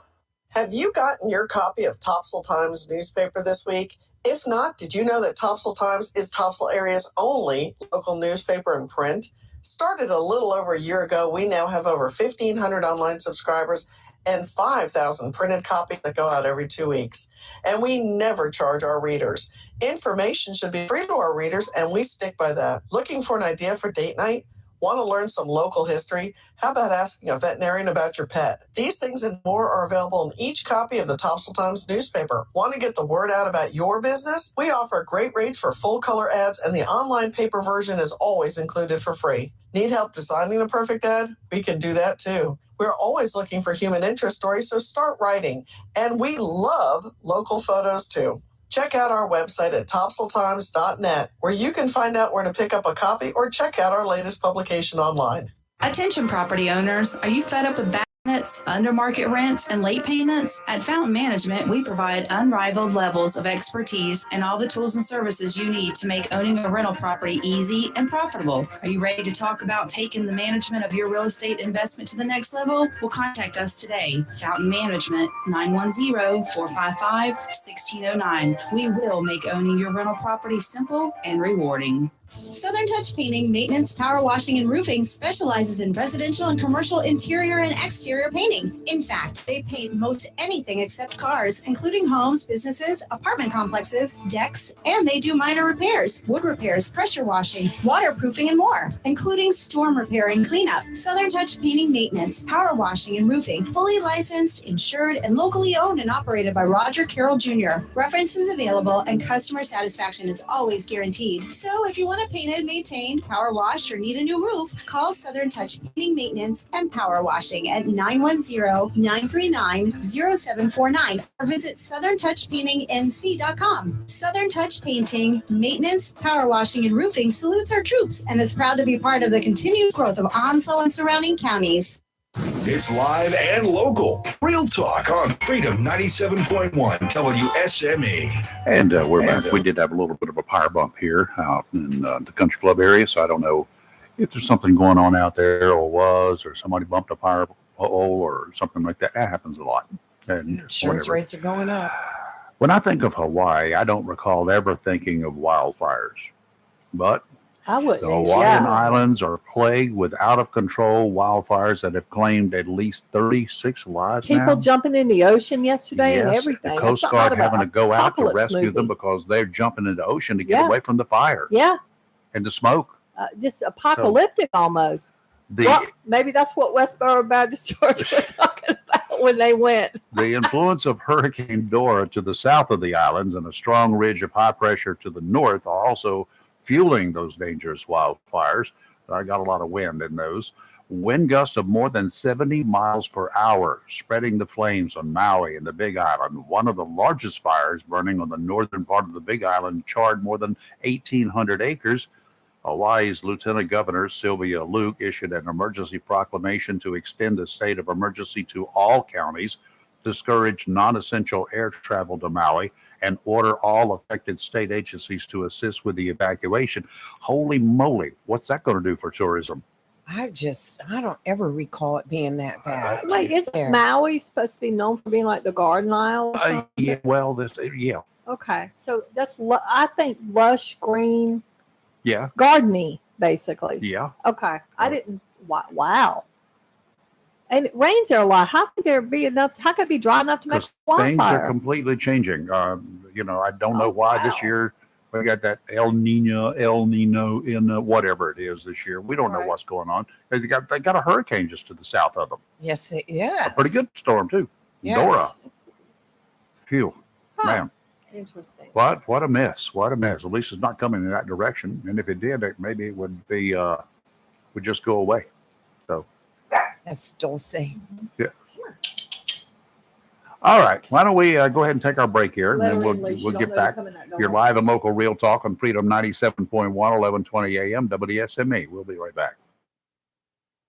Have you gotten your copy of Topsail Times newspaper this week? If not, did you know that Topsail Times is Topsail area's only local newspaper in print? Started a little over a year ago, we now have over 1,500 online subscribers and 5,000 printed copies that go out every 2 weeks. And we never charge our readers. Information should be free to our readers, and we stick by that. Looking for an idea for date night? Want to learn some local history? How about asking a veterinarian about your pet? These things and more are available in each copy of the Topsail Times newspaper. Want to get the word out about your business? We offer great rates for full color ads, and the online paper version is always included for free. Need help designing the perfect ad? We can do that too. We're always looking for human interest stories, so start writing. And we love local photos too. Check out our website at topsailtimes.net, where you can find out where to pick up a copy or check out our latest publication online. Attention property owners, are you fed up with bad tenants, under market rents, and late payments? At Fountain Management, we provide unrivaled levels of expertise and all the tools and services you need to make owning a rental property easy and profitable. Are you ready to talk about taking the management of your real estate investment to the next level? Well, contact us today. Fountain Management, 910-455-1609. We will make owning your rental property simple and rewarding. Southern Touch Painting, Maintenance, Power Washing, and Roofing specializes in residential and commercial interior and exterior painting. In fact, they paint most anything except cars, including homes, businesses, apartment complexes, decks, and they do minor repairs, wood repairs, pressure washing, waterproofing, and more, including storm repair and cleanup. Southern Touch Painting, Maintenance, Power Washing, and Roofing, fully licensed, insured, and locally owned and operated by Roger Carroll Jr. References available and customer satisfaction is always guaranteed. So if you want to painted, maintained, power washed, or need a new roof, call Southern Touch Painting, Maintenance, and Power Washing at 910-939-0749 or visit southerntouchpaintingnc.com. Southern Touch Painting, Maintenance, Power Washing, and Roofing salutes our troops and is proud to be part of the continued growth of Onslow and surrounding counties. It's live and local. Real Talk on Freedom 97.1 WSME. And we're back. We did have a little bit of a power bump here out in the country club area, so I don't know if there's something going on out there or somebody bumped a power pole or something like that. That happens a lot. And Insurance rates are going up. When I think of Hawaii, I don't recall ever thinking of wildfires. But I would. the Hawaiian Islands are plagued with out-of-control wildfires that have claimed at least 36 lives now. People jumping in the ocean yesterday and Yes, everything. the Coast That's Guard not about having to go out to apocalypse rescue them movie. because they're jumping into the ocean to get Yeah. away from the fires Yeah, and the smoke. just apocalyptic almost. Well, maybe that's what Westboro Baptist Church was talking about when they went. The influence of Hurricane Dora to the south of the islands and a strong ridge of high pressure to the north are also fueling those dangerous wildfires. I got a lot of wind in those. Wind gusts of more than 70 miles per hour, spreading the flames on Maui and the Big Island. One of the largest fires burning on the northern part of the Big Island charred more than 1,800 acres. Hawaii's Lieutenant Governor Sylvia Luke issued an emergency proclamation to extend the state of emergency to all counties, discourage non-essential air travel to Maui, and order all affected state agencies to assist with the evacuation. Holy moly, what's that going to do for tourism? I don't ever recall it being that bad. Wait, isn't Maui supposed to be known for being like the Garden Isle? Or something? Yeah, well, yeah. Okay, so that's I think lush green, Yeah. gardeny, basically. Yeah. Okay, I didn't. Wow. And it rains there a lot. How could there be enough? How could it be dry enough to make Because wildfire? things are completely changing. I don't know why this year we got that El Nino in whatever it is this year. We don't know what's going on. They got a hurricane just to the south of them. Yes, A pretty good storm too. Yes. Dora. Phew, man. Interesting. What a mess. What a mess. At least it's not coming in that direction. And if it did, maybe it would be would just go away. So That's Dulce. yeah. All right. Why don't we go ahead and take our break here, and Let then her in, Lee. She we'll don't get know back. you're coming that door. You're live and local Real Talk on Freedom 97.1, 1120 AM, WSME. We'll be right back.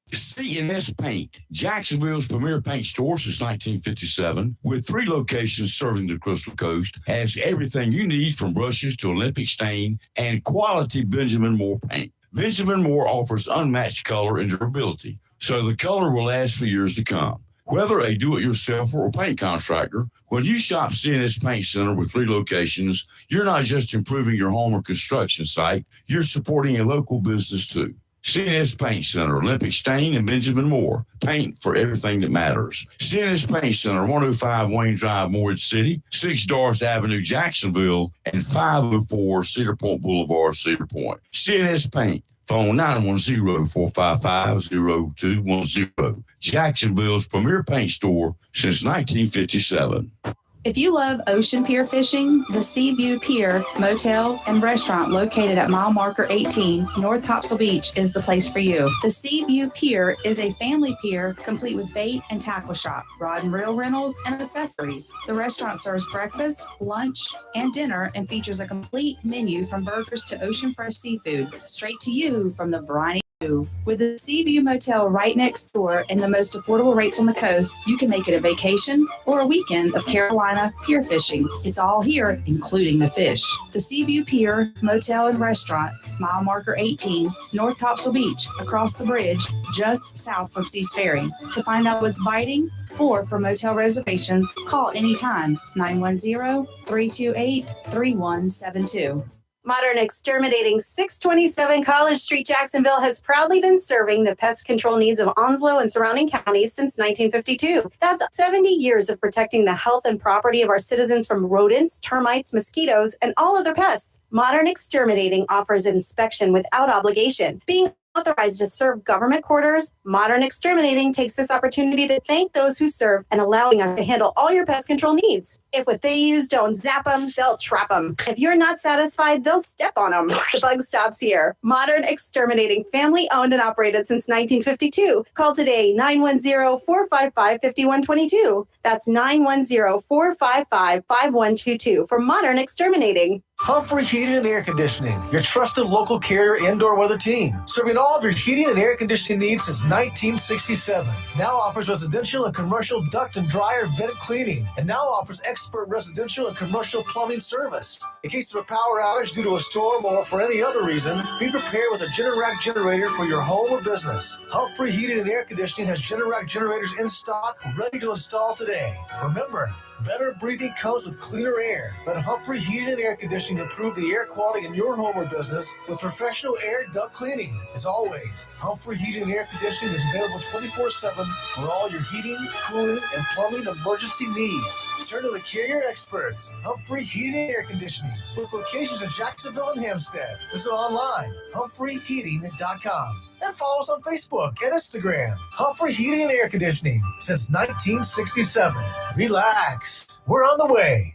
C&S Paint, Jacksonville's premier paint store since 1957, with 3 locations serving the Crystal Coast, has everything you need from brushes to Olympic stain and quality Benjamin Moore paint. Benjamin Moore offers unmatched color and durability, so the color will last for years to come. Whether a do-it-yourselfer or paint contractor, when you shop C&S Paint Center with 3 locations, you're not just improving your home or construction site, you're supporting a local business too. C&S Paint Center, Olympic Stain, and Benjamin Moore. Paint for everything that matters. C&S Paint Center, 105 Wayne Drive, Morehead City, 6 Doris Avenue, Jacksonville, and 504 Cedar Point Boulevard, Cedar Point. C&S Paint, Phone 910-455-0210. Jacksonville's premier paint store since 1957. If you love ocean pier fishing, the Seaview Pier Motel and Restaurant located at mile marker 18, North Topsail Beach is the place for you. The Seaview Pier is a family pier complete with bait and tackle shop, rod and reel rentals, and accessories. The restaurant serves breakfast, lunch, and dinner and features a complete menu from burgers to ocean fresh seafood, straight to you from the briny. With the Seaview Motel right next door and the most affordable rates on the coast, you can make it a vacation or a weekend of Carolina pier fishing. It's all here, including the fish. The Seaview Pier Motel and Restaurant, mile marker 18, North Topsail Beach, across the bridge, just south from Seas Ferry. To find out what's biting or for motel reservations, call anytime, 910-328-3172. Modern Exterminating 627 College Street, Jacksonville has proudly been serving the pest control needs of Onslow and surrounding counties since 1952. That's 70 years of protecting the health and property of our citizens from rodents, termites, mosquitoes, and all other pests. Modern Exterminating offers inspection without obligation. Being authorized to serve government quarters, Modern Exterminating takes this opportunity to thank those who serve and allowing us to handle all your pest control needs. If what they use don't zap them, they'll trap them. If you're not satisfied, they'll step on them. The bug stops here. Modern Exterminating, family owned and operated since 1952. Call today, 910-455-5122. That's 910-455-5122 for Modern Exterminating. Humphrey Heating and Air Conditioning, your trusted local carrier indoor weather team, serving all of your heating and air conditioning needs since 1967. Now offers residential and commercial duct and dryer vented cleaning, and now offers expert residential and commercial plumbing service. In case of a power outage due to a storm or for any other reason, be prepared with a Generac generator for your home or business. Humphrey Heating and Air Conditioning has Generac generators in stock, ready to install today. Remember, better breathing comes with cleaner air. Let Humphrey Heating and Air Conditioning improve the air quality in your home or business with professional air duct cleaning. As always, Humphrey Heating and Air Conditioning is available 24/7 for all your heating, cooling, and plumbing emergency needs. Turn to the carrier experts, Humphrey Heating and Air Conditioning, with locations in Jacksonville and Hampstead. Visit online, humphreyheating.com. And follow us on Facebook and Instagram. Humphrey Heating and Air Conditioning since 1967. Relax, we're on the way.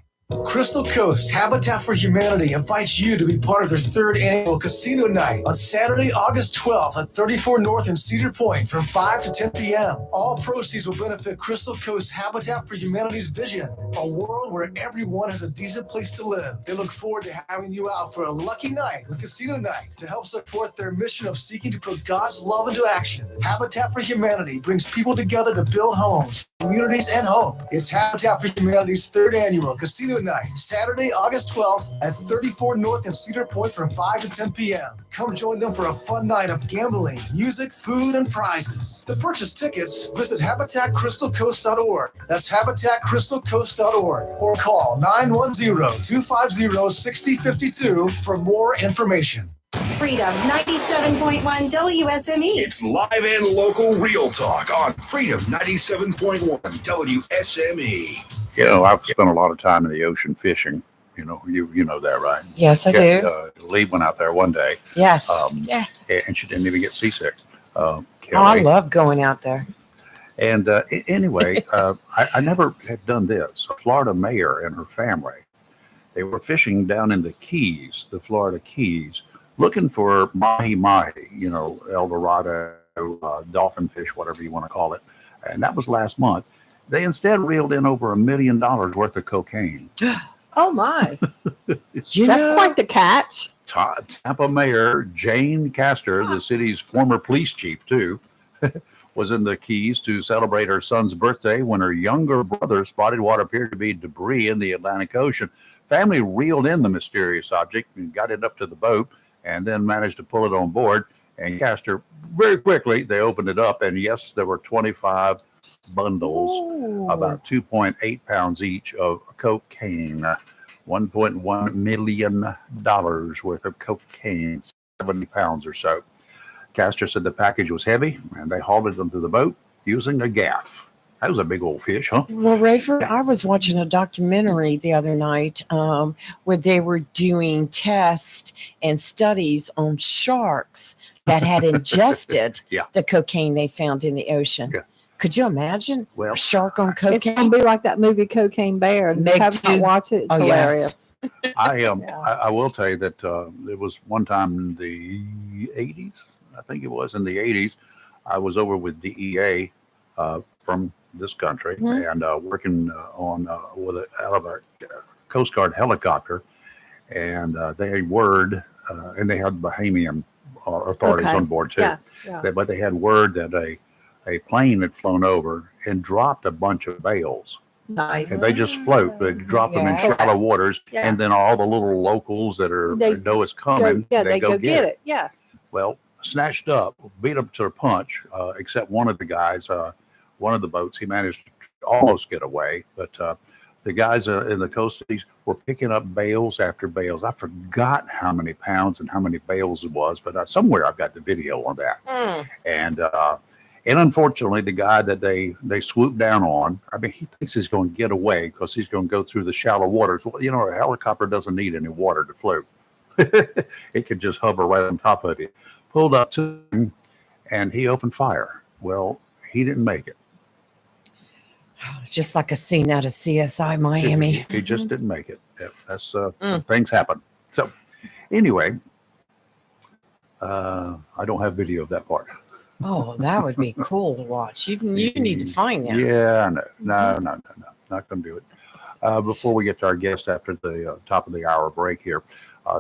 Crystal Coast Habitat for Humanity invites you to be part of their third annual casino night on Saturday, August 12th at 34 North in Cedar Point from 5 to 10 p.m. All proceeds will benefit Crystal Coast Habitat for Humanity's vision, a world where everyone has a decent place to live. They look forward to having you out for a lucky night with Casino Night to help support their mission of seeking to put God's love into action. Habitat for Humanity brings people together to build homes, communities, and hope. It's Habitat for Humanity's third annual Casino Night, Saturday, August 12th at 34 North in Cedar Point from 5 to 10 p.m. Come join them for a fun night of gambling, music, food, and prizes. To purchase tickets, visit HabitatCrystalCoast.org. That's HabitatCrystalCoast.org or call 910-250-6052 for more information. Freedom 97.1 WSME. It's live and local real talk on Freedom 97.1 WSME. You know, I've spent a lot of time in the ocean fishing. You know, you know that, right? Yes, I do. Lee went out there one day. Yes. Yeah. And she didn't even get seasick. Oh, I love going out there. And anyway, I never had done this. A Florida mayor and her family, they were fishing down in the Keys, the Florida Keys, looking for mahi-mahi, you know, El Dorado, dolphin fish, whatever you want to call it. And that was last month. They instead reeled in over $1 million worth of cocaine. Oh, my. That's quite the catch. Tampa Mayor Jane Castor, the city's former police chief, too, was in the Keys to celebrate her son's birthday when her younger brother spotted what appeared to be debris in the Atlantic Ocean. Family reeled in the mysterious object and got it up to the boat and then managed to pull it on board. And Castor, very quickly, they opened it up. And yes, there were 25 bundles, about 2.8 pounds each of cocaine, $1.1 million worth of cocaine, 70 pounds or so. Castor said the package was heavy and they hauled it into the boat using a gaff. That was a big old fish, huh? Well, Rayford, I was watching a documentary the other night where they were doing tests and studies on sharks that had ingested Yeah. the cocaine they found in the ocean. Yeah. Could you imagine Well, a shark on It's gonna cocaine? be like that movie Cocaine Bear. And Meg you have not too. watched it. It's Oh, hilarious. yes. I will tell you that there was one time in the 80s, I think it was in the 80s, I was over with DEA from this country and working on out of a Coast Guard helicopter, and they had word, and they had Bahamian authorities Okay. on board too. Yeah, yeah. But they had word that a plane had flown over and dropped a bunch of bales. Nice. And they just float. They drop them in Yeah. shallow waters, Yeah. and then all the little locals that know it's coming, they go get it. Yeah. Well, snatched up, beat them to a punch. Except one of the guys, one of the boats, he managed to almost get away. But the guys in the coasties were picking up bales after bales. I forgot how many pounds and how many bales it was, but somewhere I've got the video on that. And unfortunately, the guy that they swooped down on, I mean, he thinks he's going to get away because he's going to go through the shallow waters. Well, you know, a helicopter doesn't need any water to float. It can just hover right on top of you. Pulled up to him, and he opened fire. Well, he didn't make it. Just like a scene out of CSI Miami. He just didn't make it. Yeah, that's things happen. So, anyway, I don't have video of that part. Oh, that would be cool to watch. You need to find that. Yeah, no, not going to do it. Before we get to our guest after the top of the hour break here,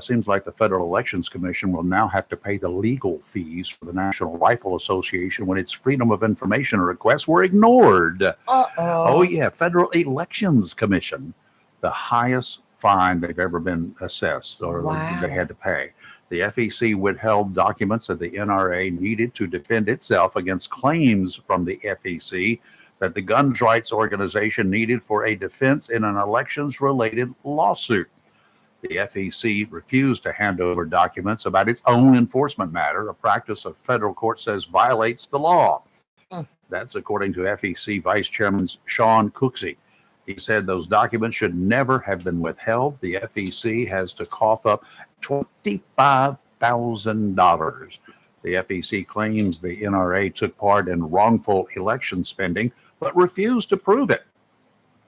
seems like the Federal Elections Commission will now have to pay the legal fees for the National Rifle Association when its Freedom of Information requests were ignored. Oh, yeah, Federal Elections Commission, the highest fine they've ever been assessed or they had to pay. The FEC withheld documents that the NRA needed to defend itself against claims from the FEC that the Guns Rights Organization needed for a defense in an elections-related lawsuit. The FEC refused to hand over documents about its own enforcement matter, a practice a federal court says violates the law. That's according to FEC Vice Chairman Sean Cooksey. He said those documents should never have been withheld. The FEC has to cough up $25,000. The FEC claims the NRA took part in wrongful election spending, but refused to prove it.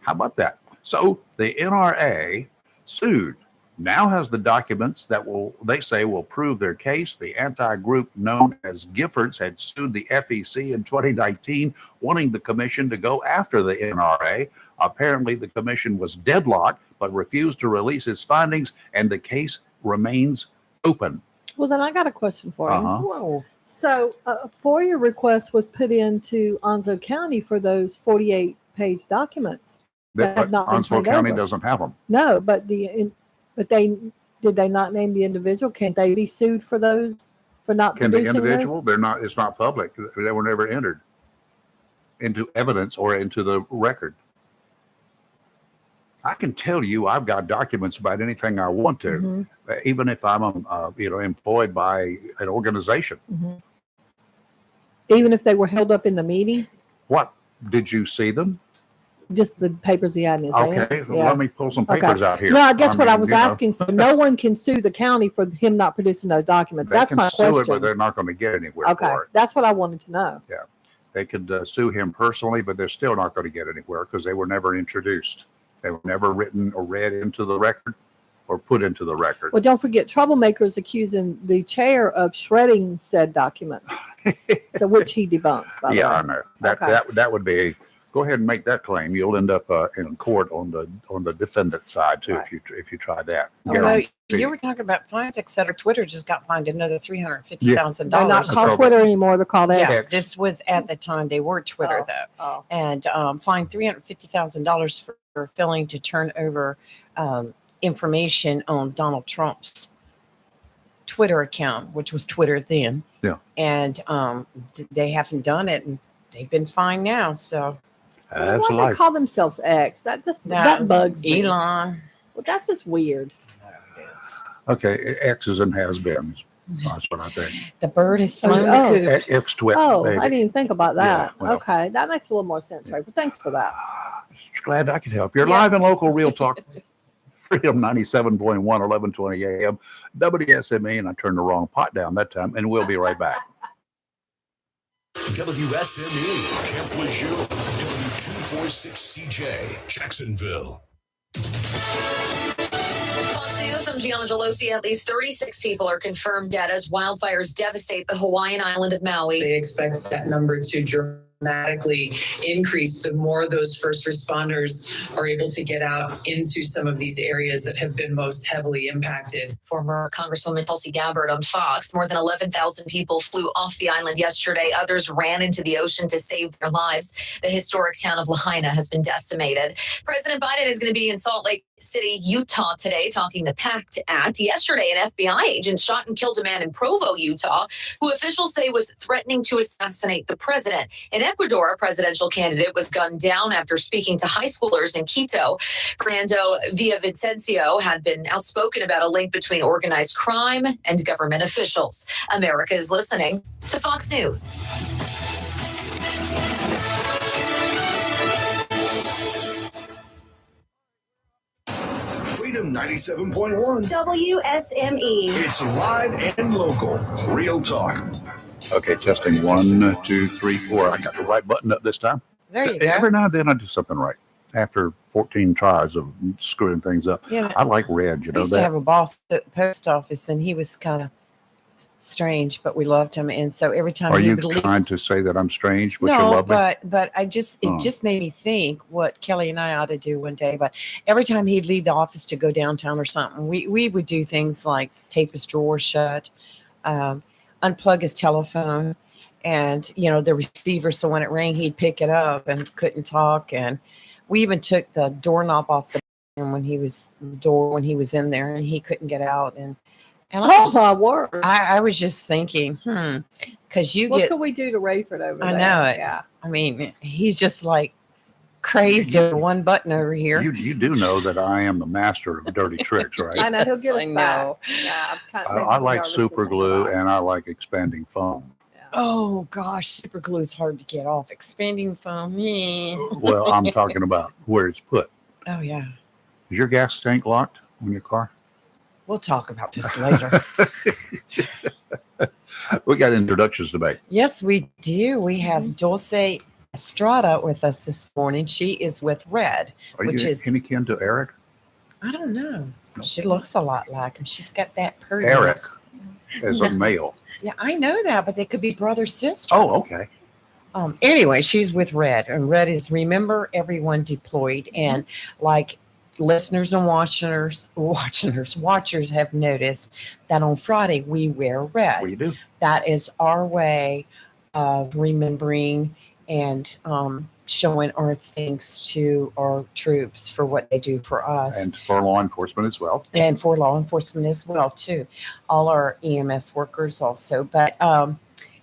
How about that? So the NRA sued, now has the documents that they say will prove their case. The anti-group known as Giffords had sued the FEC in 2019, wanting the commission to go after the NRA. Apparently, the commission was deadlocked, but refused to release its findings, and the case remains open. Well, then I got a question for you. Whoa. So, a FOIA request was put into Onslow County for those 48-page documents that have not been Onslow turned County over. doesn't have them. No, but did they not name the individual? Can't they be sued for those for not Can the producing individual? those? They're not. It's not public. They were never entered into evidence or into the record. I can tell you, I've got documents about anything I want to, even if I'm, employed by an organization. Even if they were held up in the meeting, What did you see them? just the papers he had in his hand. Okay, Yeah. let me pull some papers out here. No, I guess what I mean, was you know, asking. So no one can sue the county for him not producing those documents. They That's can my sue it, question. but they're not going to get anywhere Okay, for it. that's what I wanted to know. Yeah, they could sue him personally, but they're still not going to get anywhere because they were never introduced. They were never written or read into the record or put into the record. Well, don't forget, troublemakers accusing the chair of shredding said documents, so which he debunked. By the Yeah, way. I know that Okay. that would be. Go ahead and make that claim. You'll end up in court on the defendant side too if you try that. Oh, no, Guarantee. you were talking about fines, et cetera. Twitter just got fined another $350,000. They're not called Twitter anymore. They're called X. Yeah, this was at the time they were Twitter though, and fined $350,000 for failing to turn over information on Donald Trump's Twitter account, which was Twitter then. Yeah, and they haven't done it, and they've been fined now. So that's Why do they call themselves X? That bugs me. Elon. Well, that's just weird. Okay, X's and has-beens. That's what I think. The bird has flown the coop. X-twit. Oh, baby. I didn't even think about that. Yeah, well. Okay, that makes a little more sense, right? But thanks for that. Glad I could help. You're live and local, real talk. Freedom 97.1, 1120 AM, WSME, and I turned the wrong pot down that time, and we'll be right back. WSME, Camp Lejeune, W246CJ, Jacksonville. Fox News, I'm Gianna Gelosi. At least 36 people are confirmed dead as wildfires devastate the Hawaiian island of Maui. They expect that number to dramatically increase the more those first responders are able to get out into some of these areas that have been most heavily impacted. Former Congresswoman Tulsi Gabbard on Fox. More than 11,000 people flew off the island yesterday. Others ran into the ocean to save their lives. The historic town of Lahaina has been decimated. President Biden is going to be in Salt Lake City, Utah today, talking the PACT Act. Yesterday, an FBI agent shot and killed a man in Provo, Utah, who officials say was threatening to assassinate the president. In Ecuador, a presidential candidate was gunned down after speaking to high schoolers in Quito. Fernando Villavicencio had been outspoken about a link between organized crime and government officials. America is listening to Fox News. Freedom 97.1. WSME. It's live and local. Real talk. Okay, testing 1, 2, 3, 4. I got the right button up this time. There you go. Every now and then I do something right. After 14 tries of screwing things up. Yeah. I like red, you I know used to have that. a boss at the post office, and he was kind of strange, but we loved him. And so every time Are he you would leave, trying to say that I'm strange, but you no, love me? but it just made me think what Kelly and I ought to do one day. But every time he'd leave the office to go downtown or something, we would do things like tape his drawer shut, unplug his telephone, and the receiver, so when it rang, he'd pick it up and couldn't talk. And we even took the doorknob off the when he was in there, and he couldn't get out. And my word! I was just thinking, because What can we do to Rayford over I there? know it. Yeah. I mean, he's just like crazed over one button over here. You do know that I am the master of dirty tricks, right? I know he'll get I us know. back. Yeah, I like super glue and I like expanding foam. Oh gosh, super glue is hard to get off. Expanding foam. Well, I'm talking about where it's put. Oh yeah. Is your gas tank locked on your car? We'll talk about this later. We got introductions to make. Yes, we do. We have Dulce Estrada with us this morning. She is with Red, Are which you is, any kin to Eric? I don't know. She looks a lot like him. She's got that pretty. Eric as a male. Yeah, I know that, but they could be brother sister. Oh, okay. Anyway, she's with Red, and Red is Remember Everyone Deployed. And like listeners and watchers have noticed that on Friday we wear red. We do. That is our way of remembering and showing our thanks to our troops for what they do for us. And for law enforcement as well. And for law enforcement as well, too. All our EMS workers also. But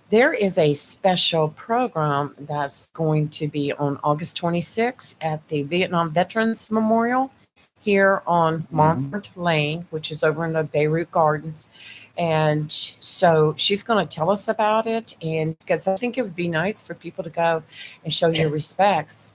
there is a special program that's going to be on August 26th at the Vietnam Veterans Memorial here on Montfort Lane, which is over in the Beirut Gardens. And so she's going to tell us about it. And because I think it would be nice for people to go and show your respects.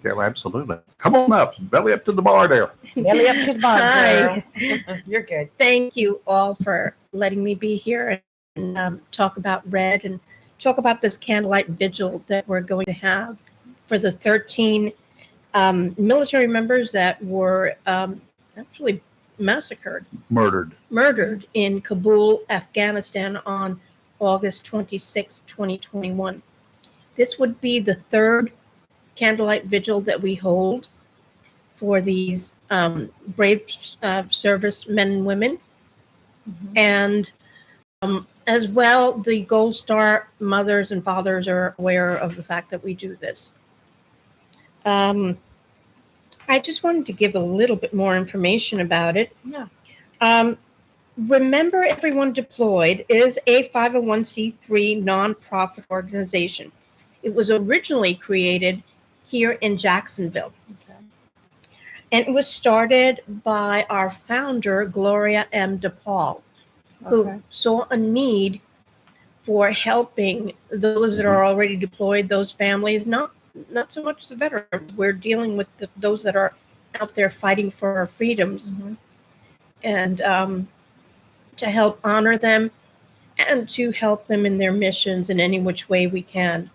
Yeah, absolutely. Come on up. Belly up to the bar there. Belly up to the bar, Hi. girl. You're good. Thank you all for letting me be here and talk about Red and talk about this candlelight vigil that we're going to have for the 13 military members that were actually murdered in Kabul, Afghanistan on August 26, 2021. This would be the third candlelight vigil that we hold for these brave service men and women. And as well, the Gold Star mothers and fathers are aware of the fact that we do this. I just wanted to give a little bit more information about it. Yeah. Remember Everyone Deployed is a 501c3 nonprofit organization. It was originally created here in Jacksonville. Okay. And it was started by our founder, Gloria M. DePaul, who saw a need for helping those that are already deployed, those families, not so much the veterans. We're dealing with those that are out there fighting for our freedoms, and to help honor them and to help them in their missions in any which way we can.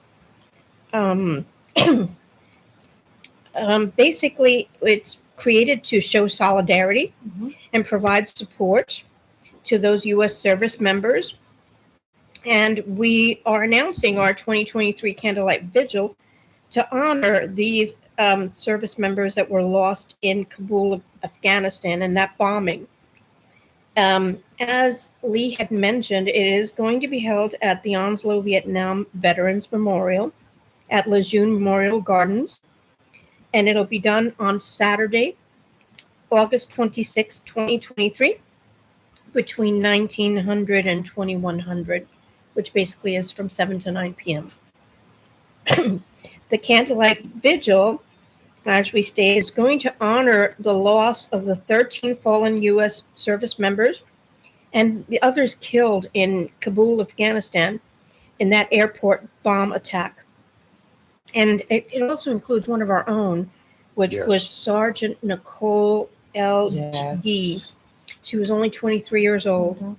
Basically, it's created to show solidarity and provide support to those U.S. service members. And we are announcing our 2023 Candlelight Vigil to honor these service members that were lost in Kabul, Afghanistan, and that bombing. As Lee had mentioned, it is going to be held at the Onslow Vietnam Veterans Memorial at Lejeune Memorial Gardens, and it'll be done on Saturday, August 26, 2023, between 1900 and 2100, which basically is from 7 to 9 p.m. The Candlelight Vigil, as we stated, is going to honor the loss of the 13 fallen U.S. service members and the others killed in Kabul, Afghanistan, in that airport bomb attack. And it also includes one of our own, which was Sergeant Nicole L. Yee. She was only 23 years old.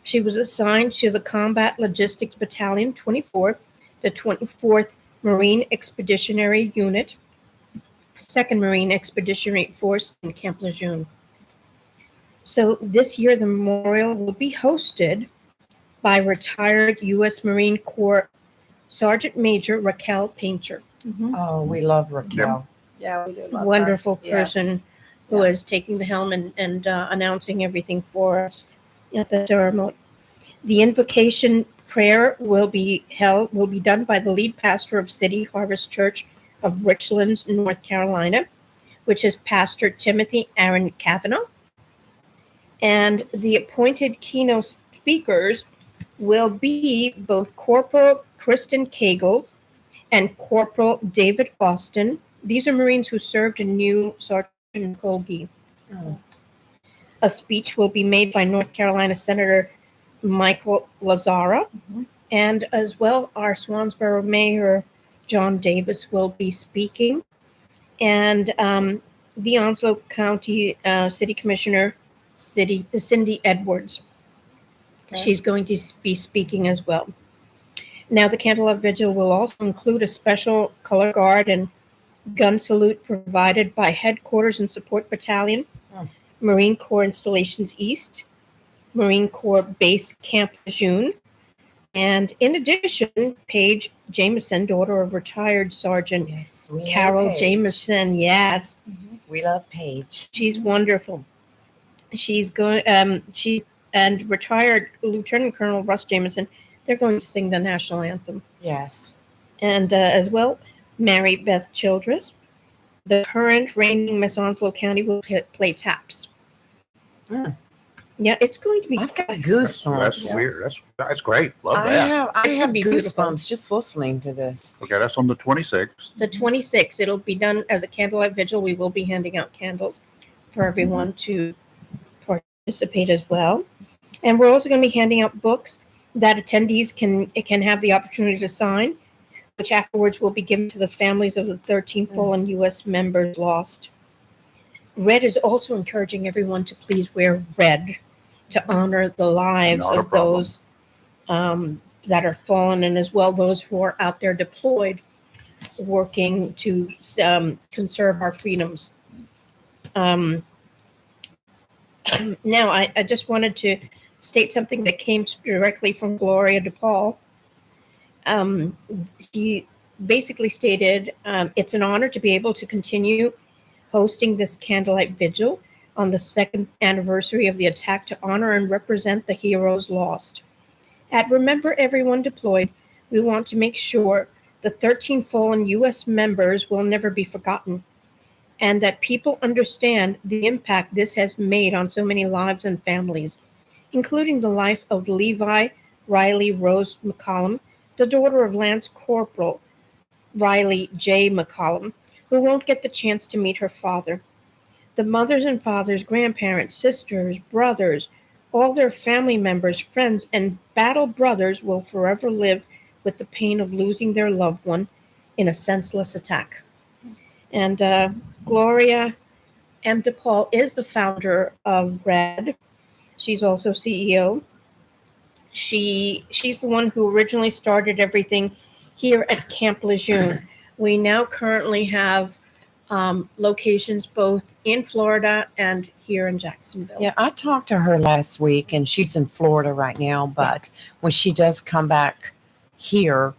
She was assigned to the Combat Logistics Battalion 24, the 24th Marine Expeditionary Unit, 2nd Marine Expeditionary Force in Camp Lejeune. So this year, the memorial will be hosted by retired U.S. Marine Corps Sergeant Major Raquel Painter. Oh, we love Raquel. Yeah, we do love Wonderful her. Yes. person who is taking the helm and announcing everything for us at the ceremony. The invocation prayer will be done by the lead pastor of City Harvest Church of Richlands, North Carolina, which is Pastor Timothy Aaron Cavanaugh. And the appointed keynote speakers will be both Corporal Kristen Kagels and Corporal David Austin. These are Marines who served and knew Sergeant Nicole Yee. A speech will be made by North Carolina Senator Michael Lazzara, and as well our Swansboro Mayor John Davis will be speaking, and the Onslow County City Commissioner Cindy Edwards. Okay. She's going to be speaking as well. Now, the Candlelight Vigil will also include a special color guard and gun salute provided by Headquarters and Support Battalion, Marine Corps Installations East, Marine Corps Base Camp Lejeune, and in addition, Paige Jameson, daughter of retired Sergeant Carol Jameson. Yes, we love Paige. She's wonderful. She's going. She and retired Lieutenant Colonel Russ Jameson. They're going to sing the national anthem. Yes, and as well, Mary Beth Childress, the current reigning Miss Onslow County, will play taps. Yeah, it's going to be. I've got goosebumps. That's weird. That's great. Love that. I have be goosebumps beautiful. just listening to this. Okay, that's on the 26th. The 26th, it'll be done as a candlelight vigil. We will be handing out candles for everyone to participate as well. And we're also going to be handing out books that attendees can have the opportunity to sign, which afterwards will be given to the families of the 13 fallen U.S. members lost. Red is also encouraging everyone to please wear red to honor the lives Not a of problem. those that are fallen, and as well those who are out there deployed working to conserve our freedoms. Now, I just wanted to state something that came directly from Gloria DePaul. She basically stated, it's an honor to be able to continue hosting this candlelight vigil on the second anniversary of the attack to honor and represent the heroes lost. At Remember Everyone Deployed, we want to make sure the 13 fallen U.S. members will never be forgotten, and that people understand the impact this has made on so many lives and families, including the life of Levi Riley Rose McCollum, the daughter of Lance Corporal Riley J. McCollum, who won't get the chance to meet her father. The mothers and fathers, grandparents, sisters, brothers, all their family members, friends, and battle brothers will forever live with the pain of losing their loved one in a senseless attack. And Gloria Em DePaul is the founder of RED. She's also CEO. She's the one who originally started everything here at Camp Lejeune. We now currently have locations both in Florida and here in Jacksonville. Yeah, I talked to her last week, and she's in Florida right now. But when she does come back here,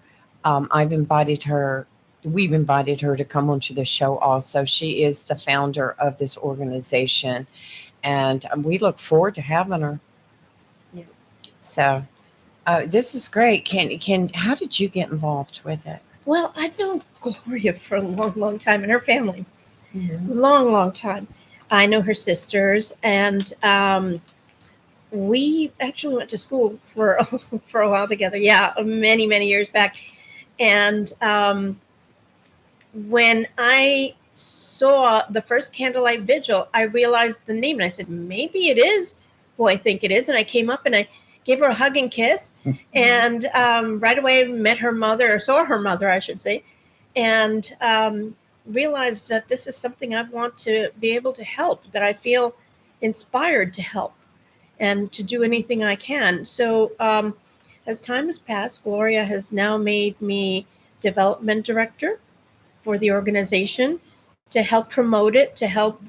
We've invited her to come onto the show also. She is the founder of this organization, and we look forward to having her. Yeah. So this is great. How did you get involved with it? Well, I've known Gloria for a long, long time, and her family. Long, long time. I know her sisters, and we actually went to school for a while together. Yeah, many, many years back. And when I saw the first candlelight vigil, I realized the name, and I said, maybe it is who I think it is. And I came up and I gave her a hug and kiss, and right away met her mother, or saw her mother, I should say, and realized that this is something I want to be able to help, that I feel inspired to help and to do anything I can. So as time has passed, Gloria has now made me development director for the organization to help promote it, to help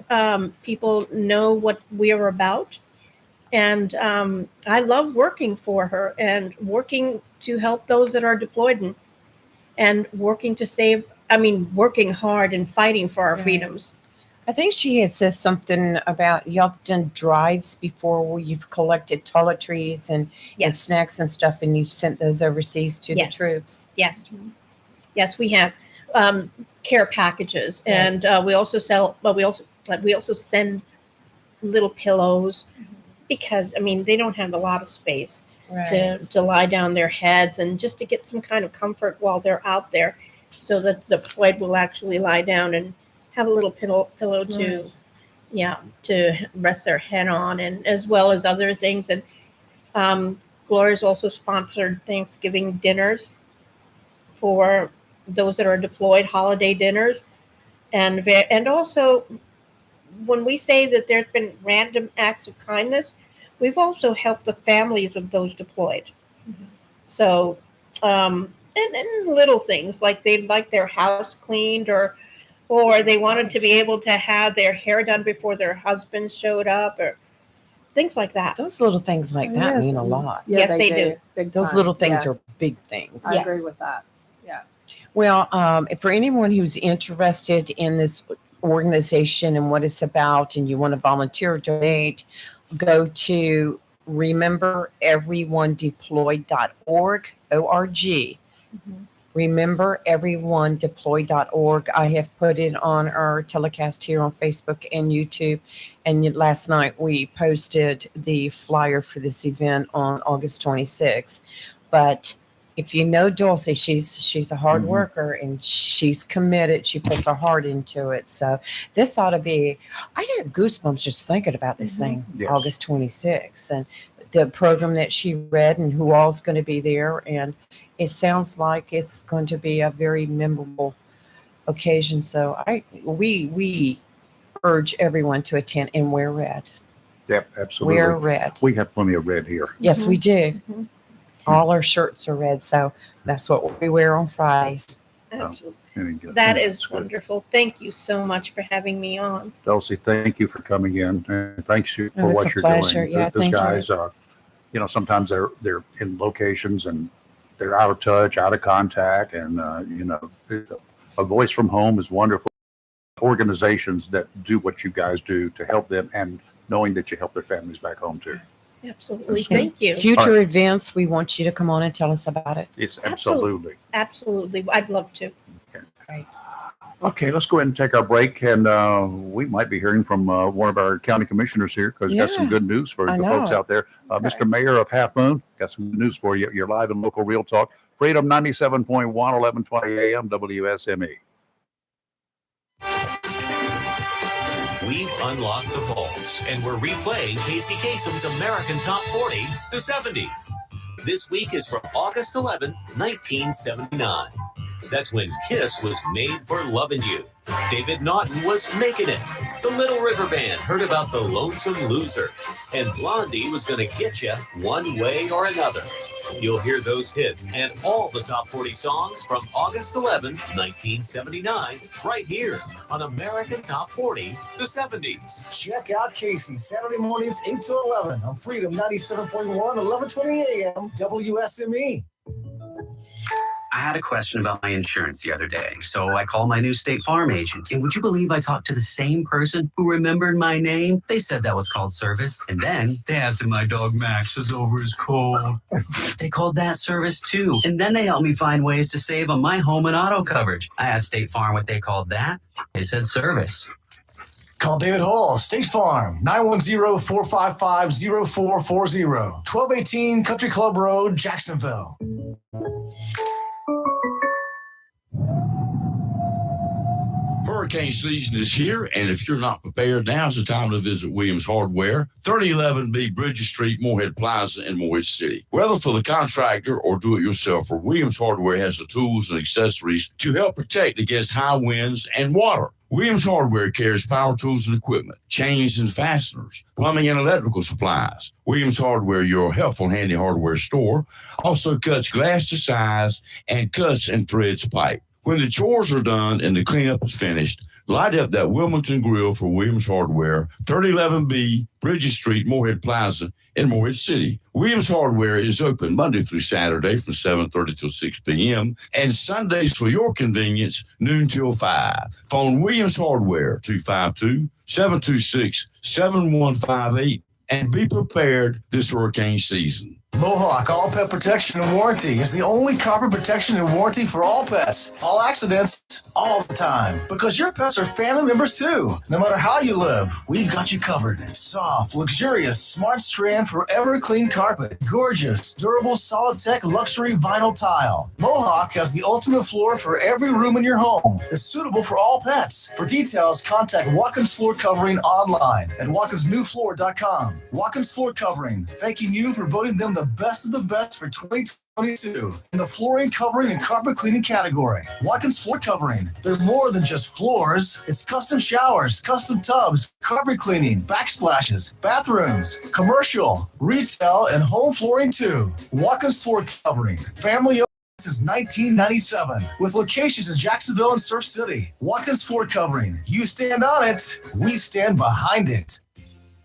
people know what we are about. And I love working for her and working to help those that are deployed and working hard and fighting for our freedoms. I think she has said something about y'all done drives before where you've collected toiletries and snacks and stuff, and you've sent those overseas to the troops. Yes. Yes, we have care packages, and we also sell. But we also send little pillows because they don't have a lot of space to lie down their heads, and just to get some kind of comfort while they're out there, so that the deployed will actually lie down and have a little pillow to rest their head on, and as well as other things. And Gloria's also sponsored Thanksgiving dinners for those that are deployed, holiday dinners, and also when we say that there's been random acts of kindness, we've also helped the families of those deployed. So and little things like they'd like their house cleaned, or they wanted to be able to have their hair done before their husbands showed up, or things like that. Those little things like that mean a lot. Yeah, yes, they do. Big Those time. little things Yeah. are big things. I agree with that. Yeah. Well, for anyone who's interested in this organization and what it's about, and you want to volunteer or donate, go to remembereveryonedeployed.org, O-R-G. remembereveryonedeployed.org. I have put it on our telecast here on Facebook and YouTube. And last night we posted the flyer for this event on August 26th. But if you know Dulcie, she's a hard worker and she's committed. She puts her heart into it. So this ought to be, I get goosebumps just thinking about this thing, August 26th, and the program that she read and who all's going to be there. And it sounds like it's going to be a very memorable occasion. So we urge everyone to attend and wear red. Yep, absolutely. Wear red. We have plenty of red here. Yes, we do. All our shirts are red, so that's what we wear on Fridays. Absolutely. That is wonderful. Thank you so much for having me on. Dulcie, thank you for coming in. And thanks you for It was what a you're pleasure. doing. Yeah, Those thank you. guys, sometimes they're in locations and they're out of touch, out of contact, and a voice from home is wonderful. Organizations that do what you guys do to help them, and knowing that you help their families back home too. Absolutely. Thank you. Future events, we want you to come on and tell us about it. It's absolutely. Absolutely. I'd love to. Great. Okay, let's go ahead and take our break, and we might be hearing from one of our county commissioners here because got some good news for I the folks know. out there. Mr. Mayor of Half Moon, got some good news for you. You're live in local Real Talk. Freedom 97.1, 1120 AM, WSME. We've unlocked the vaults, and we're replaying Casey Kasem's American Top 40, the 70s. This week is from August 11th, 1979. That's when Kiss was made for loving you. David Naughton was making it. The Little River Band heard about the Lonesome Loser. And Blondie was going to get you one way or another. You'll hear those hits and all the top 40 songs from August 11th, 1979, right here on American Top 40, the 70s. Check out Casey Saturday mornings 8 to 11 on Freedom 97.1, 1120 a.m. WSME. I had a question about my insurance the other day, so I called my new State Farm agent. And would you believe I talked to the same person who remembered my name? They said that was called service. And then they asked if my dog Max was over his cold. They called that service too. And then they helped me find ways to save on my home and auto coverage. I asked State Farm what they called that. They said service. Call David Hall, State Farm, 910-455-0440, 1218 Country Club Road, Jacksonville. Hurricane season is here, and if you're not prepared, now's the time to visit Williams Hardware, 3011B Bridges Street, Morehead Plaza in Morehead City. Whether for the contractor or do-it-yourselfer, Williams Hardware has the tools and accessories to help protect against high winds and water. Williams Hardware carries power tools and equipment, chains and fasteners, plumbing and electrical supplies. Williams Hardware, your helpful, handy hardware store, also cuts glass to size and cuts and threads pipe. When the chores are done and the cleanup is finished, light up that Wilmington Grill for Williams Hardware, 3011B Bridges Street, Morehead Plaza in Morehead City. Williams Hardware is open Monday through Saturday from 7:30 till 6 p.m. and Sundays for your convenience, noon till 5. Phone Williams Hardware, 252-726-7158, and be prepared this hurricane season. Mohawk All Pet Protection and Warranty is the only carpet protection and warranty for all pets, all accidents, all the time. Because your pets are family members too. No matter how you live, we've got you covered. Soft, luxurious, smart strand, forever clean carpet. Gorgeous, durable, solid tech, luxury vinyl tile. Mohawk has the ultimate floor for every room in your home. It's suitable for all pets. For details, contact Watkins Floor Covering online at watkinsnewfloor.com. Watkins Floor Covering, thanking you for voting them the best of the best for 2022 in the flooring, covering, and carpet cleaning category. Watkins Floor Covering. They're more than just floors. It's custom showers, custom tubs, carpet cleaning, backsplashes, bathrooms, commercial, retail, and home flooring too. Watkins Floor Covering. Family owned since 1997 with locations in Jacksonville and Surf City. Watkins Floor Covering. You stand on it, we stand behind it.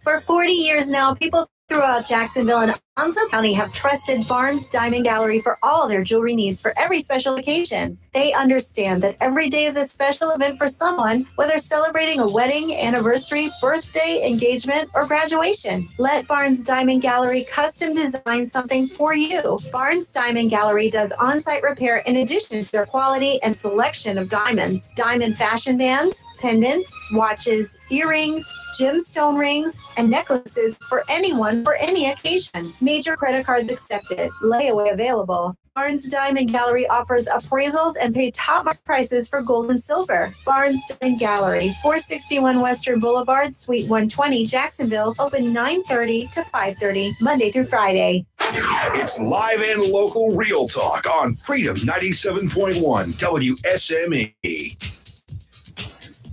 For 40 years now, people throughout Jacksonville and Onslow County have trusted Barnes Diamond Gallery for all their jewelry needs for every special occasion. They understand that every day is a special event for someone, whether celebrating a wedding, anniversary, birthday, engagement, or graduation. Let Barnes Diamond Gallery custom design something for you. Barnes Diamond Gallery does on-site repair in addition to their quality and selection of diamonds, diamond fashion bands, pendants, watches, earrings, gemstone rings, and necklaces for anyone for any occasion. Major credit cards accepted. Layaway available. Barnes Diamond Gallery offers appraisals and pay top prices for gold and silver. Barnes Diamond Gallery, 461 Western Boulevard, Suite 120, Jacksonville, open 9:30 to 5:30, Monday through Friday. It's live and local real talk on Freedom 97.1 WSME.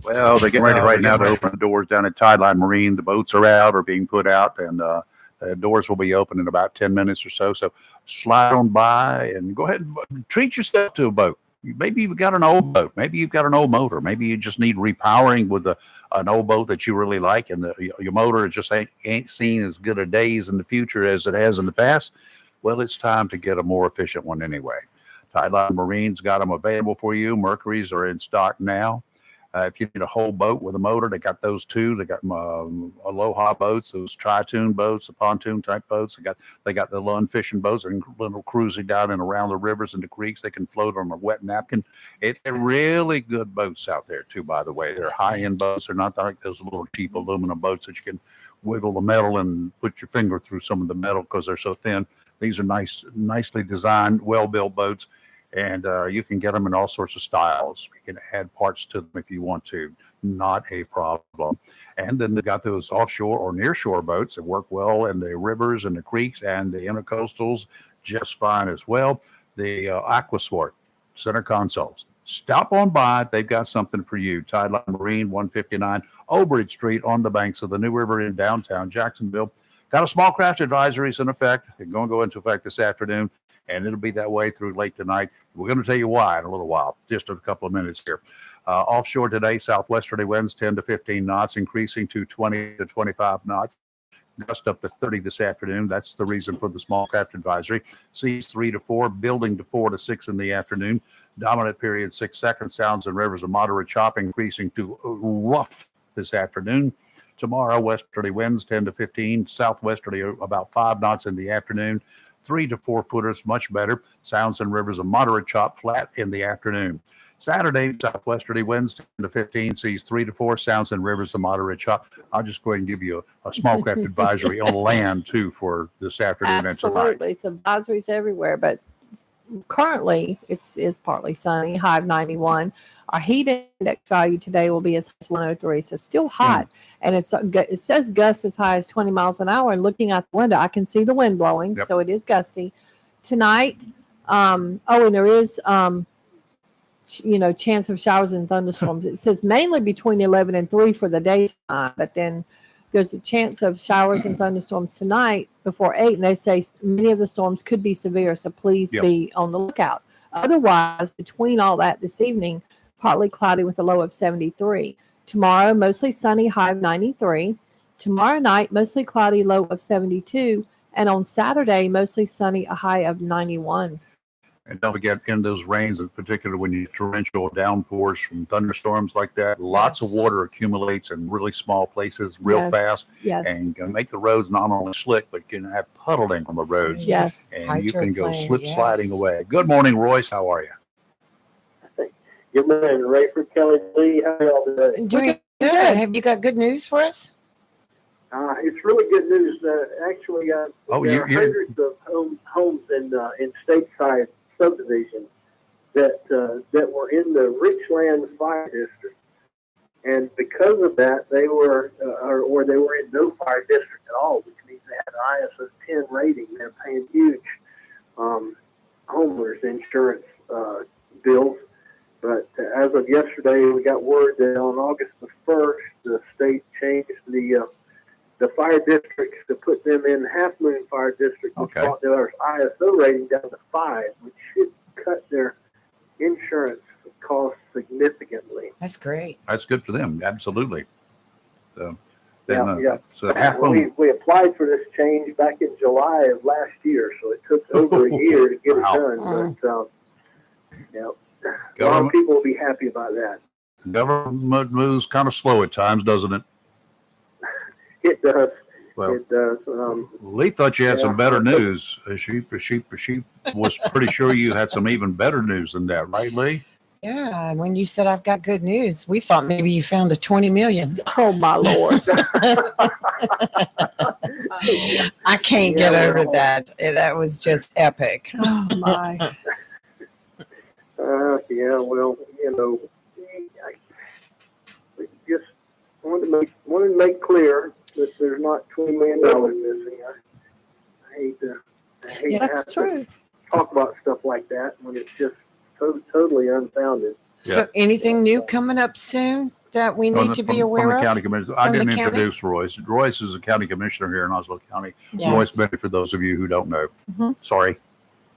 Well, they're getting ready right now to open the doors down at Tideline Marine. The boats are out or being put out, and the doors will be open in about 10 minutes or so. So slide on by and go ahead and treat yourself to a boat. Maybe you've got an old boat. Maybe you've got an old motor. Maybe you just need repowering with an old boat that you really like, and your motor just ain't seen as good a days in the future as it has in the past. Well, it's time to get a more efficient one anyway. Tideline Marine's got them available for you. Mercury's are in stock now. If you need a whole boat with a motor, they got those too. They got Aloha boats, those tri-tune boats, the pontoon type boats. They got the Lund fishing boats and little cruising down and around the rivers and the creeks. They can float on a wet napkin. They're really good boats out there too, by the way. They're high-end boats. They're not like those little cheap aluminum boats that you can wiggle the metal and put your finger through some of the metal because they're so thin. These are nicely designed, well-built boats. And you can get them in all sorts of styles. You can add parts to them if you want to. Not a problem. And then they got those offshore or nearshore boats that work well in the rivers and the creeks and the intercoastals just fine as well. The Aquasport. Center Consoles. Stop on by. They've got something for you. Tideline Marine, 159 Old Bridge Street on the banks of the New River in downtown Jacksonville. Got a small craft advisories in effect. It's going to go into effect this afternoon, and it'll be that way through late tonight. We're going to tell you why in a little while, just a couple of minutes here. Offshore today, southwesterly winds 10 to 15 knots, increasing to 20 to 25 knots. Gust up to 30 this afternoon. That's the reason for the small craft advisory. Seas 3 to 4, building to 4 to 6 in the afternoon. Dominant period 6 seconds. Sounds and rivers of moderate chop, increasing to rough this afternoon. Tomorrow, westerly winds 10 to 15, southwesterly about 5 knots in the afternoon. 3 to 4 footers, much better. Sounds and rivers of moderate chop, flat in the afternoon. Saturday, southwesterly winds 10 to 15, seas 3 to 4, sounds and rivers of moderate chop. I'll just go ahead and give you a small craft advisory on land, too, for this afternoon and tonight. Absolutely. It's advisories everywhere, but currently it's partly sunny, high of 91. Our heat index value today will be as high as 103, so still hot. And it says gusts as high as 20 miles an hour. And looking out the window, I can see the wind blowing, so it is gusty. Tonight, and there is chance of showers and thunderstorms. It says mainly between 11 and 3 for the daytime, but then there's a chance of showers and thunderstorms tonight before 8, and they say many of the storms could be severe, so please be on the lookout. Otherwise, between all that this evening, partly cloudy with a low of 73. Tomorrow, mostly sunny, high of 93. Tomorrow night, mostly cloudy, low of 72. And on Saturday, mostly sunny, a high of 91. And don't forget, in those rains, in particular when you torrential downpours from thunderstorms like that, lots of water accumulates in really small places real fast. And can make the roads not only slick, but can have puddling on the roads. And you can go slip sliding away. Good morning, Royce. How are you? Good morning, Rayford, Kelly Lee. How are y'all today? Doing good. Have you got good news for us? It's really good news. Actually, there are hundreds of homes in stateside subdivisions that were in the Richland Fire District, and because of that, they were or they were in no fire district at all, which means they had an ISO 10 rating. They're paying huge homeowners insurance bills. But as of yesterday, we got word that on August the 1st, the state changed the fire districts to put them in Half Moon Fire District, which brought their ISO rating down to 5, which should cut their insurance costs significantly. That's great. That's good for them. Absolutely. So, So Half Moon. we applied for this change back in July of last year, so it took over a year to get it done. But a lot of people will be happy about that. Government moves kind of slow at times, doesn't it? It does. Well, it does. Lee thought you had some better news. She was pretty sure you had some even better news than that, right, Lee? Yeah, when you said I've got good news, we thought maybe you found the 20 million. Oh my Lord. I can't get over that. That was just epic. Oh my. Well, I just wanted to make clear that there's not $20 million missing. I hate to have to talk about stuff like that when it's just totally unfounded. So anything new coming up soon that we need to be aware from the of? county commissioner. I didn't introduce Royce. Royce is a county commissioner here in Oslo County. Yes. Royce Bentley, for those of you who don't know. Sorry.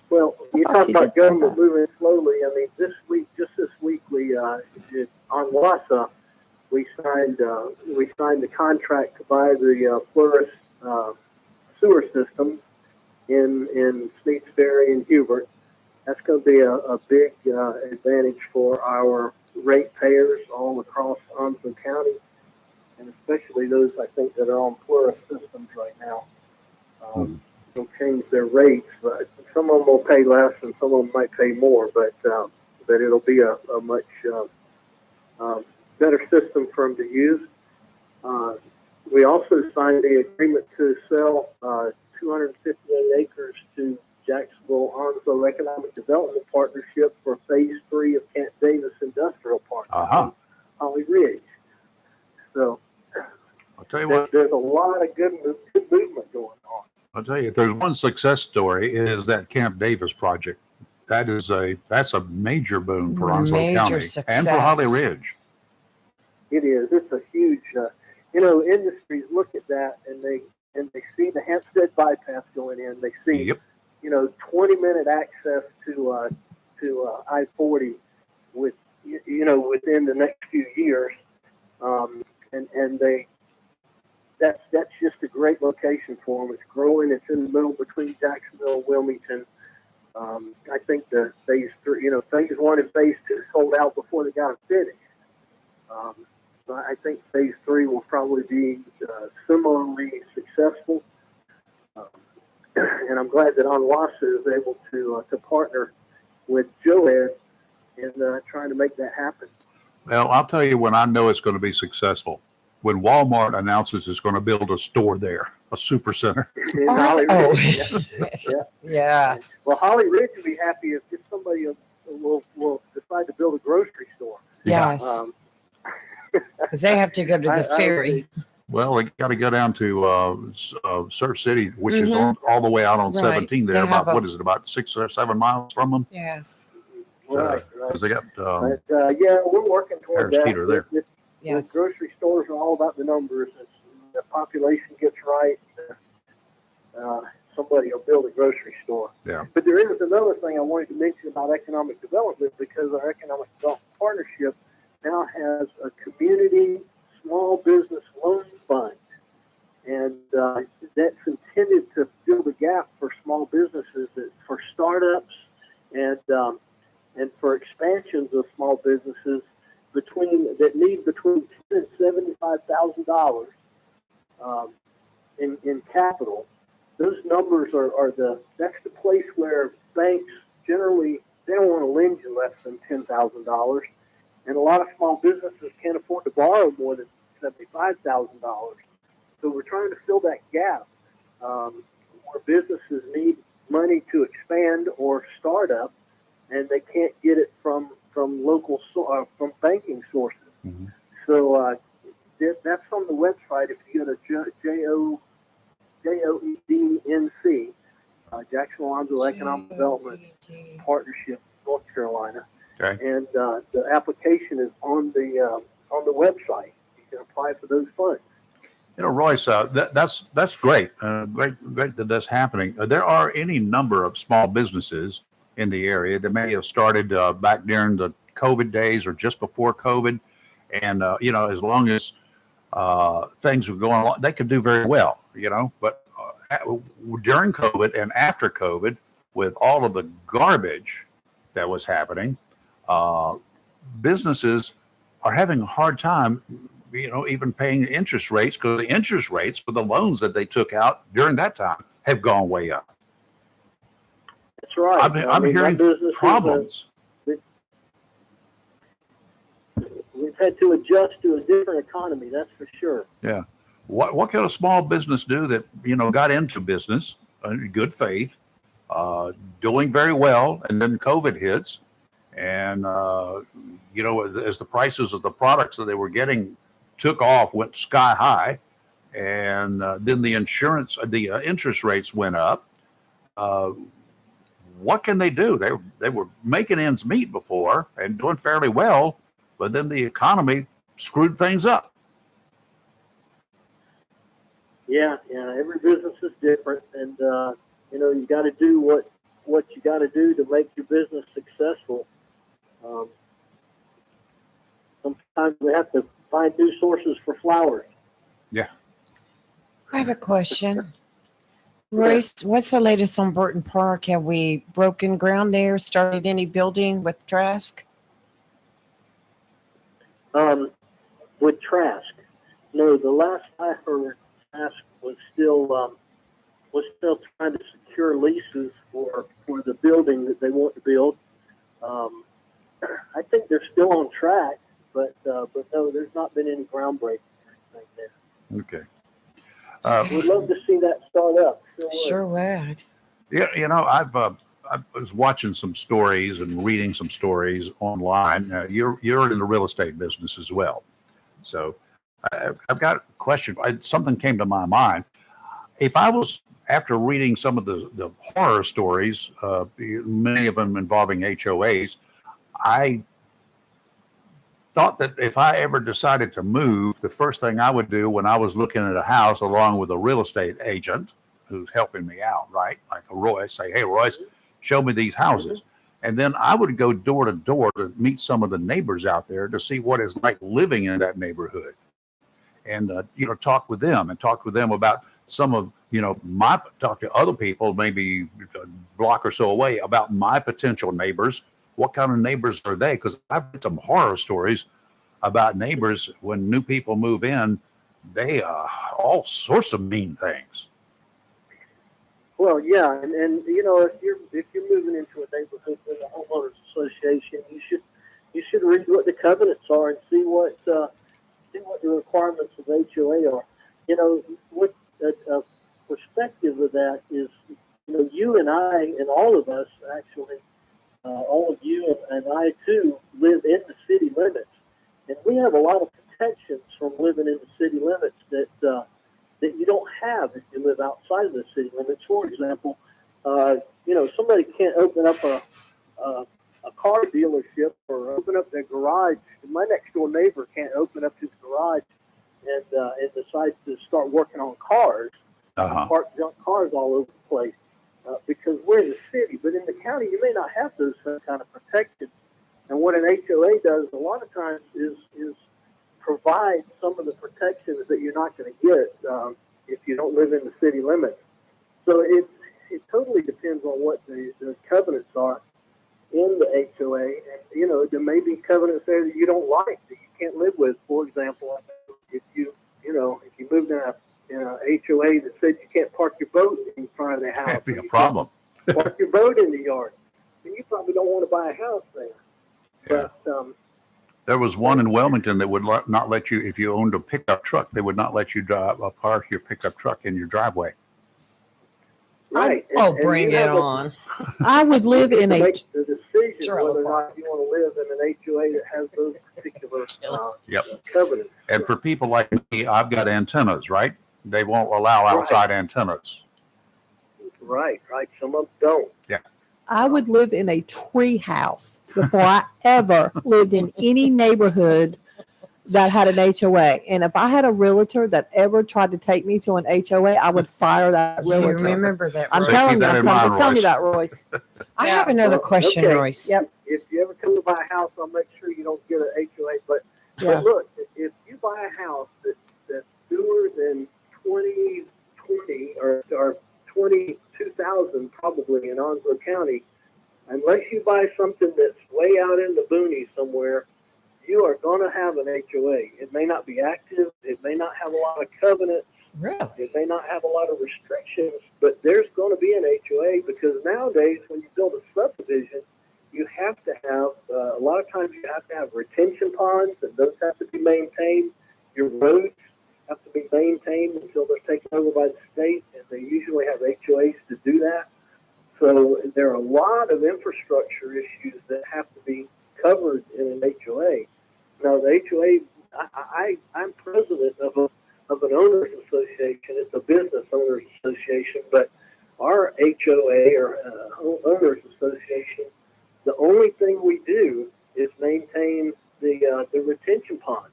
Well, you talk about government moving slowly. I mean, this week, we on WASA, we signed the contract to buy the Fluoris sewer system in Sneaks Ferry and Hubert. That's going to be a big advantage for our ratepayers all across Onslow County, and especially those, I think, that are on Fluoris systems right now. They'll change their rates, but some of them will pay less and some of them might pay more, but it'll be a much better system for them to use. We also signed the agreement to sell 258 acres to Jacksonville Onslow Economic Development Partnership for Phase 3 of Camp Davis Industrial Park, Holly Ridge. So I'll tell you what, there's a lot of good movement going on. I'll tell you, if there's one success story, it is that Camp Davis project. that's a major boon for Onslow Major County and for Holly success. Ridge. It is. It's a huge, industries look at that and they see the Hampstead bypass going in. They see, 20-minute access to I-40 within the next few years. That's just a great location for them. It's growing. It's in the middle between Jacksonville and Wilmington. I think the phase 1 and phase 2 sold out before they got finished. So I think phase 3 will probably be similarly successful. And I'm glad that Onwassa is able to partner with Joed in trying to make that happen. Well, I'll tell you when I know it's going to be successful. When Walmart announces it's going to build a store there, a super center. In Holly Ridge. Yeah. Yes. Well, Holly Ridge will be happy if just somebody will decide to build a grocery store. Yes. Because they have to go to the ferry. Well, we got to go down to Surf City, which is all the way out on Right. 17 there. They have About, about 6 or 7 miles from them? Yes. Right. Because they got But we're working toward Harris that. Teeter there. Yes. The grocery stores are all about the numbers. As the population gets right, somebody will build a grocery store. Yeah. But there is another thing I wanted to mention about economic development, because our economic development partnership now has a community small business loan fund, and that's intended to fill the gap for small businesses, for startups, and for expansions of small businesses that need between $10,000 and $75,000 in capital. Those numbers that's the place where banks generally, they don't want to lend you less than $10,000, and a lot of small businesses can't afford to borrow more than $75,000. So we're trying to fill that gap where businesses need money to expand or start up, and they can't get it from local from banking sources. Mm-hmm. So that's on the website. If you go to JOEDNC, Jacksonville Onslow Economic Development Partnership, North Carolina, Okay. and the application is on the website. You can apply for those funds. Royce, that's great. Great that that's happening. There are any number of small businesses in the area that may have started back during the COVID days or just before COVID. And, as long as things were going along, they could do very well, But during COVID and after COVID, with all of the garbage that was happening, businesses are having a hard time, even paying interest rates, because the interest rates for the loans that they took out during that time have gone way up. That's right. I'm hearing problems. We've had to adjust to a different economy, that's for sure. Yeah. What can a small business do that, got into business in good faith, doing very well, and then COVID hits, and, as the prices of the products that they were getting took off, went sky high, and then the interest rates went up. What can they do? They were making ends meet before and doing fairly well, but then the economy screwed things up. Yeah. Every business is different, and you got to do what you got to do to make your business successful. Sometimes we have to find new sources for flowers. Yeah. I have a question. Royce, what's the latest on Burton Park? Have we broken ground there, started any building with Trask? With Trask, no. The last I heard, Trask was still trying to secure leases for the building that they want to build. I think they're still on track, but no, there's not been any groundbreaking or anything there. Okay. We'd love to see that start up. Sure would. Yeah, I was watching some stories and reading some stories online. You're in the real estate business as well, so I've got a question. Something came to my mind. If I was after reading some of the horror stories, many of them involving HOAs, I thought that if I ever decided to move, the first thing I would do when I was looking at a house along with a real estate agent who's helping me out, right? Like a Royce, say, hey, Royce, show me these houses. And then I would go door to door to meet some of the neighbors out there to see what it's like living in that neighborhood. And, talk with them about some of, talk to other people, maybe a block or so away, about my potential neighbors. What kind of neighbors are they? Because I've read some horror stories about neighbors when new people move in, they all sorts of mean things. Well, yeah, and if you're moving into a neighborhood with a homeowners association, you should read what the covenants are and see what the requirements of HOA are. What a perspective of that is, you and I and all of us actually, all of you and I too live in the city limits, and we have a lot of protections from living in the city limits that you don't have if you live outside of the city limits. For example, somebody can't open up a car dealership or open up their garage. My next door neighbor can't open up his garage and decide to start working on cars, park junk cars all over the place, because we're in the city. But in the county, you may not have those kind of protections. And what an HOA does a lot of times is provide some of the protections that you're not going to get if you don't live in the city limits. So it totally depends on what the covenants are in the HOA. And, there may be covenants there that you don't like, that you can't live with. For example, if you moved in a HOA that said you can't park your boat in front of the house. That'd be a problem. Park your boat in the yard. And you probably don't want to buy a house there. Yeah. But, there was one in Wilmington that would not let you, if you owned a pickup truck, they would not let you park your pickup truck in your driveway. Right. Bring it on. I would live in a make the decision whether or not you want to live in an HOA that has those particular covenants. And for people like me, I've got antennas, right? They won't allow outside antennas. Right. Some of them don't. Yeah. I would live in a tree house before I ever lived in any neighborhood that had an HOA. And if I had a realtor that ever tried to take me to an HOA, I would fire that realtor. Remember that. I'm Royce. telling you, I'm telling you that, Royce. I have another question, okay. Royce. Yep. If you ever come to buy a house, I'll make sure you don't get an HOA. But look, if you buy a house that's newer than 2020 or 22,000 probably in Onslow County, unless you buy something that's way out in the boonies somewhere, you are going to have an HOA. It may not be active. It may not have a lot of covenants. Really? It may not have a lot of restrictions, but there's going to be an HOA because nowadays when you build a subdivision, you have to have, a lot of times you have to have retention ponds, and those have to be maintained. Your roads have to be maintained until they're taken over by the state, and they usually have HOAs to do that. So there are a lot of infrastructure issues that have to be covered in an HOA. Now, the HOA, I'm president of an owners association. It's a business owners association, but our HOA or owners association, the only thing we do is maintain the retention ponds.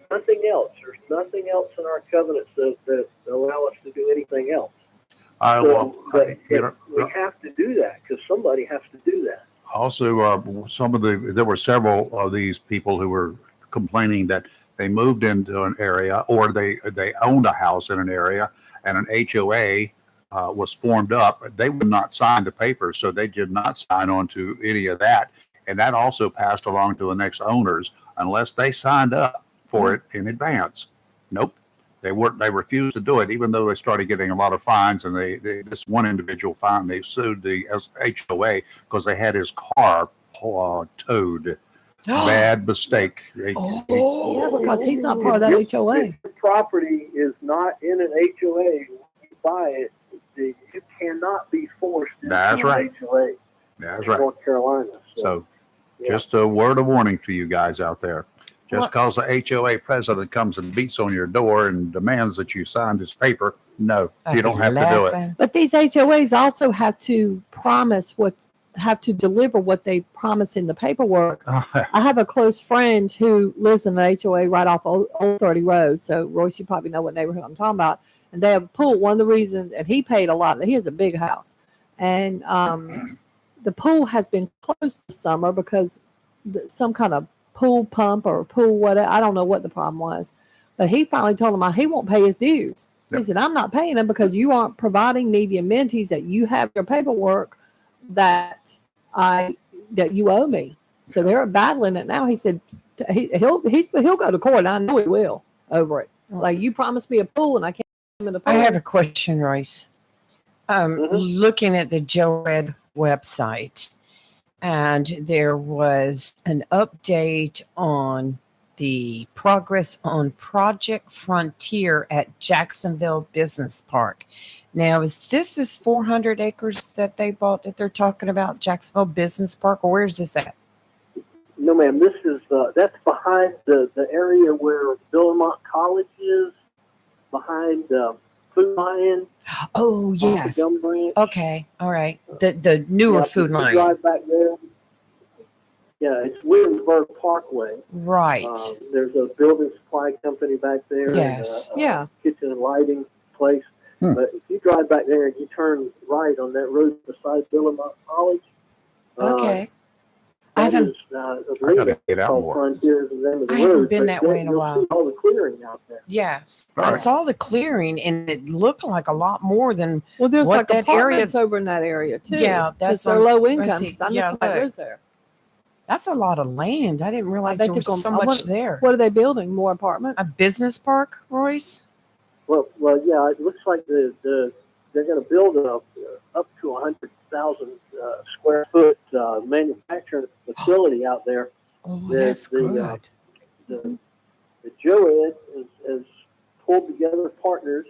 Nothing else. There's nothing else in our covenants that allow us to do anything else. We have to do that because somebody has to do that. Also, there were several of these people who were complaining that they moved into an area or they owned a house in an area and an HOA was formed up. They would not sign the papers, so they did not sign on to any of that. And that also passed along to the next owners unless they signed up for it in advance. Nope. They refused to do it, even though they started getting a lot of fines. And this one individual they sued the HOA because they had his car towed. Bad mistake. Yeah, because he's not part of that HOA. If the property is not in an HOA, when you buy it, you cannot be forced into an HOA. That's in right. North Carolina. So just a word of warning to you guys out there. Just because the HOA president comes and beats on your door and demands that you sign this paper No, you don't have to do it. But these HOAs also have to deliver what they promise in the paperwork. I have a close friend who lives in an HOA right off Old 30 Road. So, Royce, you probably know what neighborhood I'm talking about. And they have a pool. One of the reasons, and he paid a lot. He has a big house. And the pool has been closed this summer because some kind of pool pump or pool whatever. I don't know what the problem was. But he finally told him he won't pay his dues. He said, I'm not paying them because you aren't providing me the amenities that you have your paperwork that you owe me. So they're battling it now. He said he'll go to court. I know he will over it. Like, you promised me a pool and I can't come in the pool. I have a question, Royce. Looking at the Joe Ed website, and there was an update on the progress on Project Frontier at Jacksonville Business Park. Now, is 400 acres that they bought that they're talking about, Jacksonville Business Park, or where is this at? No, ma'am. This is that's behind the area where Belmont College is, behind Food Lion. Oh, yes. Gum Branch. Okay, all right. The newer Food you Lion. Drive back there. Yeah, it's Williamsburg Parkway. Right. There's a building supply company back there. Yes. And kitchen and lighting place. But if you drive back there and you turn right on that road beside Belmont College. Okay. I haven't. gotta get out more. Frontier is the name of the I haven't road, been but that way in a you'll while. see all the clearing out there. Yes. All I right. saw the clearing and it looked like a lot more than Well, there's what like that area. apartments over in that area too. Yeah, that's they're on- low I income. see. 'Cause I know Yeah, somebody look. lives there. That's a lot of land. I didn't realize They there was took 'em- so I much wonder- there. What are they building? More apartments? A business park, Royce? Well, yeah. It looks like they're going to build up to 100,000 square foot manufacturing facility out there. Oh, that's good. The Joe Ed has pulled together partners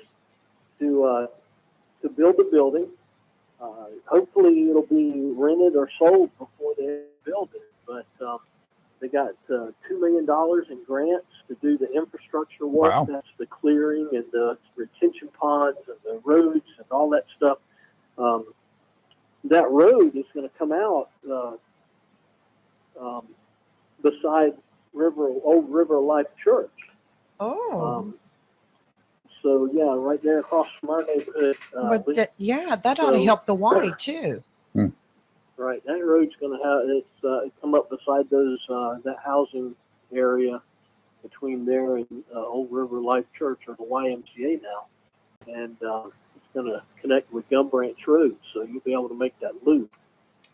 to build the building. Hopefully, it'll be rented or sold before they build it. But they got $2 million in grants to do the infrastructure work. Wow. That's the clearing and the retention ponds and the roads and all that stuff. That road is going to come out beside Old River Life Church. Oh. So yeah, right there across from our neighborhood. But that ought to help the Y too. Right, that road's going to have it come up beside those that housing area between there and Old River Life Church, or the YMCA now, and it's going to connect with Gum Branch Road, so you'll be able to make that loop.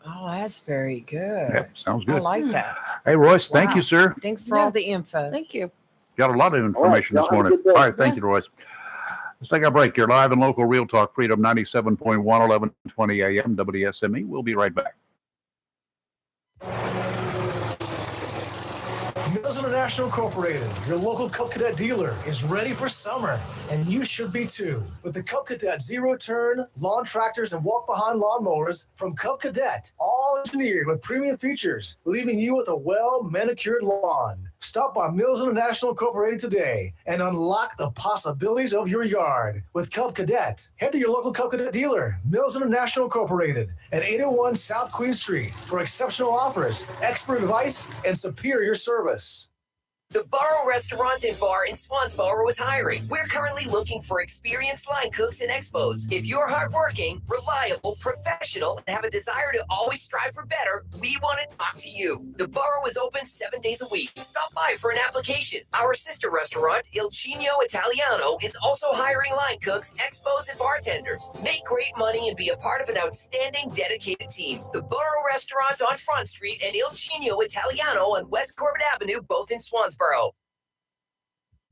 Oh, that's very good. Yeah, sounds I good. like that. Hey, Royce, thank Wow. you, sir. Thanks for all the info. Thank you. Got a lot of information All this right, y'all have a morning. good day. All right, thank you, Royce. Let's take our break. You're live and local Real Talk Freedom 97.1, 1120 a.m. WSME. We'll be right back. Mills International Incorporated, your local Cub Cadet dealer, is ready for summer, and you should be too. With the Cub Cadet zero-turn lawn tractors and walk-behind lawnmowers from Cub Cadet, all engineered with premium features, leaving you with a well-manicured lawn. Stop by Mills International Incorporated today and unlock the possibilities of your yard. With Cub Cadet, head to your local Cub Cadet dealer, Mills International Incorporated, at 801 South Queen Street for exceptional offers, expert advice, and superior service. The Burrow Restaurant and Bar in Swansboro is hiring. We're currently looking for experienced line cooks and expos. If you're hardworking, reliable, professional, and have a desire to always strive for better, we want to talk to you. The Burrow is open 7 days a week. Stop by for an application. Our sister restaurant, Il Cigno Italiano, is also hiring line cooks, expos, and bartenders. Make great money and be a part of an outstanding, dedicated team. The Burrow Restaurant on Front Street and Il Cigno Italiano on West Corbett Avenue, both in Swansboro.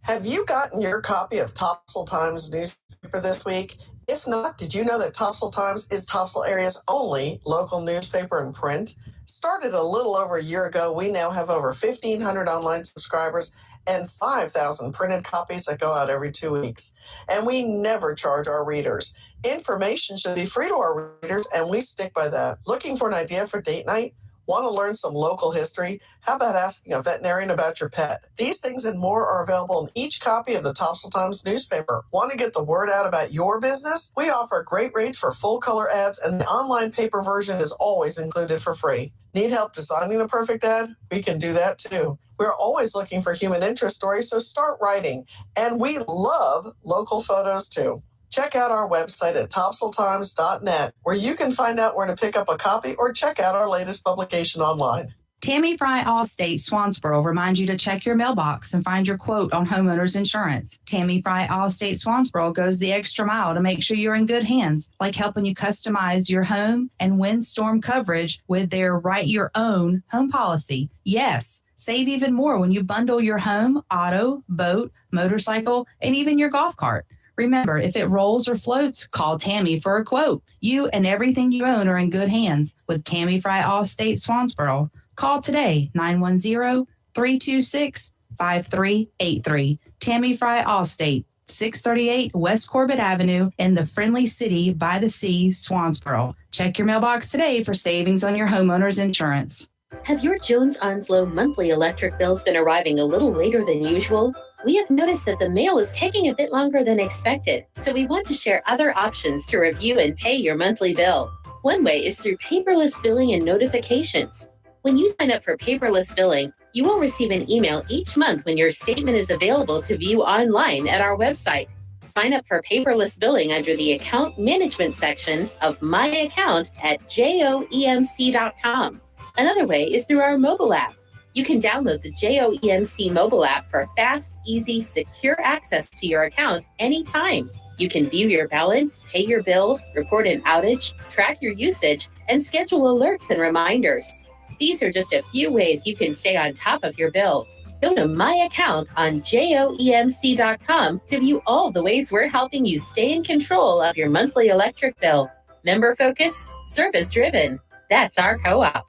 Have you gotten your copy of Topsail Times newspaper this week? If not, did you know that Topsail Times is Topsail area's only local newspaper in print? Started a little over a year ago, we now have over 1,500 online subscribers and 5,000 printed copies that go out every 2 weeks. And we never charge our readers. Information should be free to our readers, and we stick by that. Looking for an idea for date night? Want to learn some local history? How about asking a veterinarian about your pet? These things and more are available in each copy of the Topsail Times newspaper. Want to get the word out about your business? We offer great rates for full color ads, and the online paper version is always included for free. Need help designing the perfect ad? We can do that too. We're always looking for human interest stories, so start writing. And we love local photos too. Check out our website at topsailtimes.net, where you can find out where to pick up a copy or check out our latest publication online. Tammy Fry Allstate Swansboro reminds you to check your mailbox and find your quote on homeowners insurance. Tammy Fry Allstate Swansboro goes the extra mile to make sure you're in good hands, like helping you customize your home and windstorm coverage with their Write Your Own home policy. Yes, save even more when you bundle your home, auto, boat, motorcycle, and even your golf cart. Remember, if it rolls or floats, call Tammy for a quote. You and everything you own are in good hands with Tammy Fry Allstate Swansboro. Call today, 910-326-5383. Tammy Fry Allstate, 638 West Corbett Avenue in the friendly city by the sea, Swansboro. Check your mailbox today for savings on your homeowner's insurance. Have your Jones Onslow monthly electric bills been arriving a little later than usual? We have noticed that the mail is taking a bit longer than expected, so we want to share other options to review and pay your monthly bill. One way is through paperless billing and notifications. When you sign up for paperless billing, you will receive an email each month when your statement is available to view online at our website. Sign up for paperless billing under the account management section of My Account at joemc.com. Another way is through our mobile app. You can download the JOEMC mobile app for fast, easy, secure access to your account anytime. You can view your balance, pay your bill, report an outage, track your usage, and schedule alerts and reminders. These are just a few ways you can stay on top of your bill. Go to My Account on joemc.com to view all the ways we're helping you stay in control of your monthly electric bill. Member focused, service driven. That's our co-op.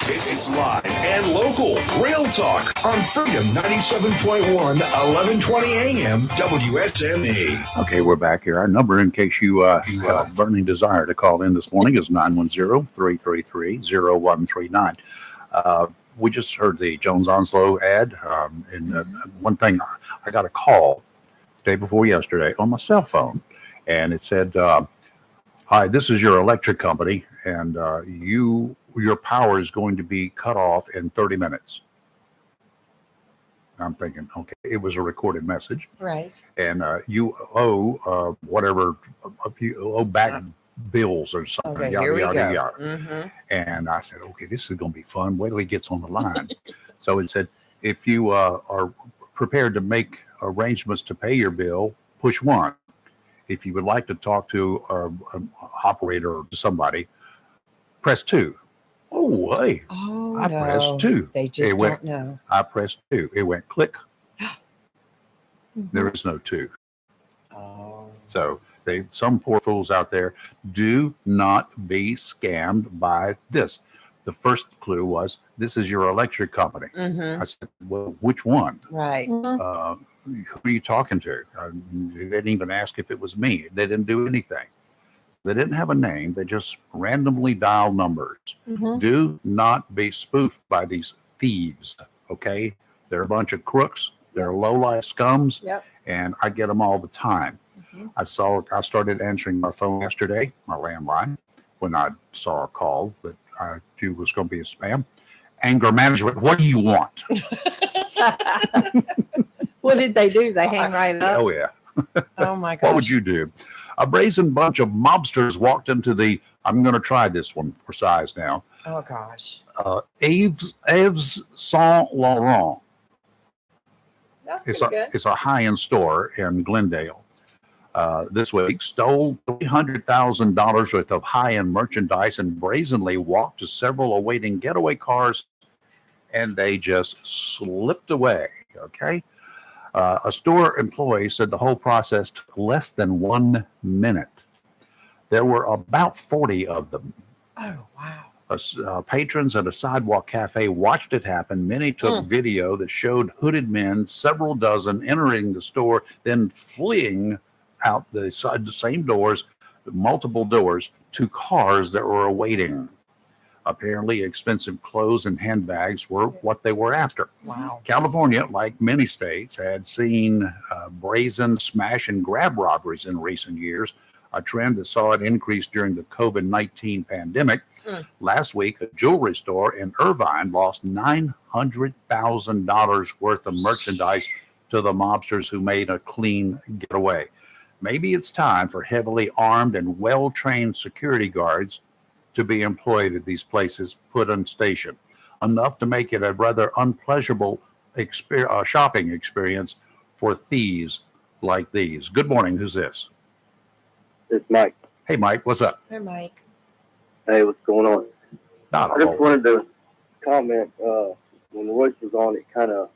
It's live and local. Real talk on Freedom 97.1, 1120 AM, WSME. Okay, we're back here. Our number, in case you have a burning desire to call in this morning, is 910-333-0139. We just heard the Jones Onslow ad. One thing, I got a call day before yesterday on my cell phone, and it said, hi, this is your electric company, and your power is going to be cut off in 30 minutes. I'm thinking, okay, it was a recorded message. Right. And you owe whatever, you owe back bills or something. Okay, yada, here we yada, go. yada. Mhm. And I said, okay, this is going to be fun. Wait till he gets on the line. So it said, if you are prepared to make arrangements to pay your bill, push 1. If you would like to talk to an operator or somebody, press 2. Oh, hey. Oh, I no. pressed 2. They just It don't went- know. I pressed 2. It went click. There is no 2. Oh. So some poor fools out there, do not be scammed by this. The first clue was, this is your electric company. Mhm. I said, well, which one? Right. Who are you talking to? They didn't even ask if it was me. They didn't do anything. They didn't have a name. They just randomly dial numbers. Mhm. Do not be spoofed by these thieves, okay? They're a bunch of crooks. They're low-life scums, Yep. and I get them all the time. I started answering my phone yesterday, my landline, when I saw a call that I knew was going to be a spam. Anger management, what do you want? What did they do? They hang right up. Oh, yeah. Oh, my gosh. What would you do? A brazen bunch of mobsters walked into the, I'm going to try this one for size now, Oh, gosh. Yves Saint Laurent. That's It's a high-end store in Glendale. This week, stole $300,000 worth of high-end merchandise and brazenly walked to several awaiting getaway cars, and they just slipped away. Okay. A store employee said the whole process took less than 1 minute. There were about 40 of them. Oh, wow. Patrons at a sidewalk cafe watched it happen. Many took video that showed hooded men, several dozen, entering the store, then fleeing out the same doors, multiple doors, to cars that were awaiting. Apparently, expensive clothes and handbags were what they were after. Wow. California, like many states, had seen brazen smash and grab robberies in recent years, a trend that saw it increase during the COVID-19 pandemic. Last week, a jewelry store in Irvine lost $900,000 worth of merchandise to the mobsters who made a clean getaway. Maybe it's time for heavily armed and well-trained security guards to be employed at these places put on station, enough to make it a rather unpleasurable shopping experience for thieves like these. Good morning. Who's this? It's Mike. Hey, Mike. What's up? Hey, Mike. Hey, what's going on? Not I a just whole. wanted to comment. When Royce was on, it kind of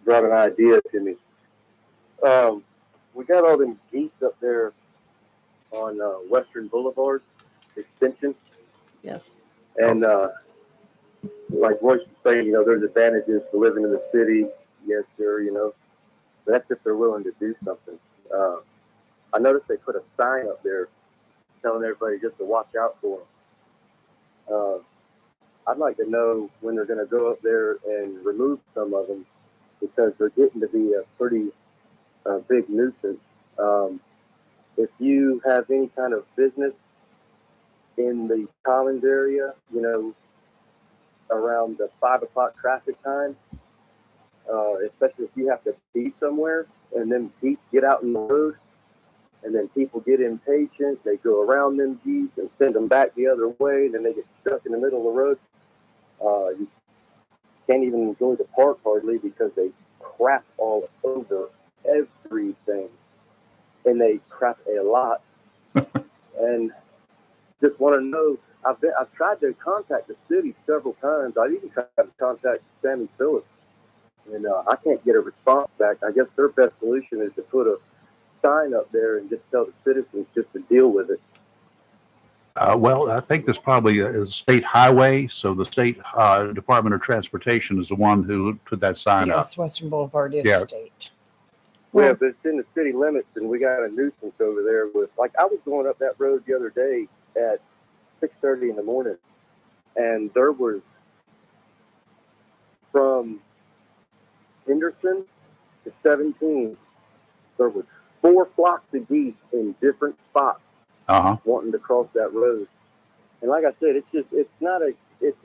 brought an idea to me. We got all them geese up there on Western Boulevard Extension. Yes. And like Royce was saying, there's advantages to living in the city. Yes, sir, that's if they're willing to do something. I noticed they put a sign up there telling everybody just to watch out for them. I'd like to know when they're going to go up there and remove some of them because they're getting to be a pretty big nuisance. If you have any kind of business in the Collins area, around the 5 o'clock traffic time, especially if you have to be somewhere and then geese get out in the road and then people get impatient, they go around them geese and send them back the other way, and then they get stuck in the middle of the road. You can't even enjoy the park hardly because they crap all over everything, and they crap a lot. And just want to know, I've tried to contact the city several times. I even tried to contact Sammy Phillips, and I can't get a response back. I guess their best solution is to put a sign up there and just tell the citizens just to deal with it. Well, I think this probably is a state highway, so the state Department of Transportation is the one who put that sign up. Yes, Western Boulevard is Yeah. state. Yeah, but it's in the city limits, and we got a nuisance over there with, like, I was going up that road the other day at 6:30 in the morning, and there was from Henderson to 17, there was 4 flocks of geese in different spots wanting to cross that road. And like I said, it's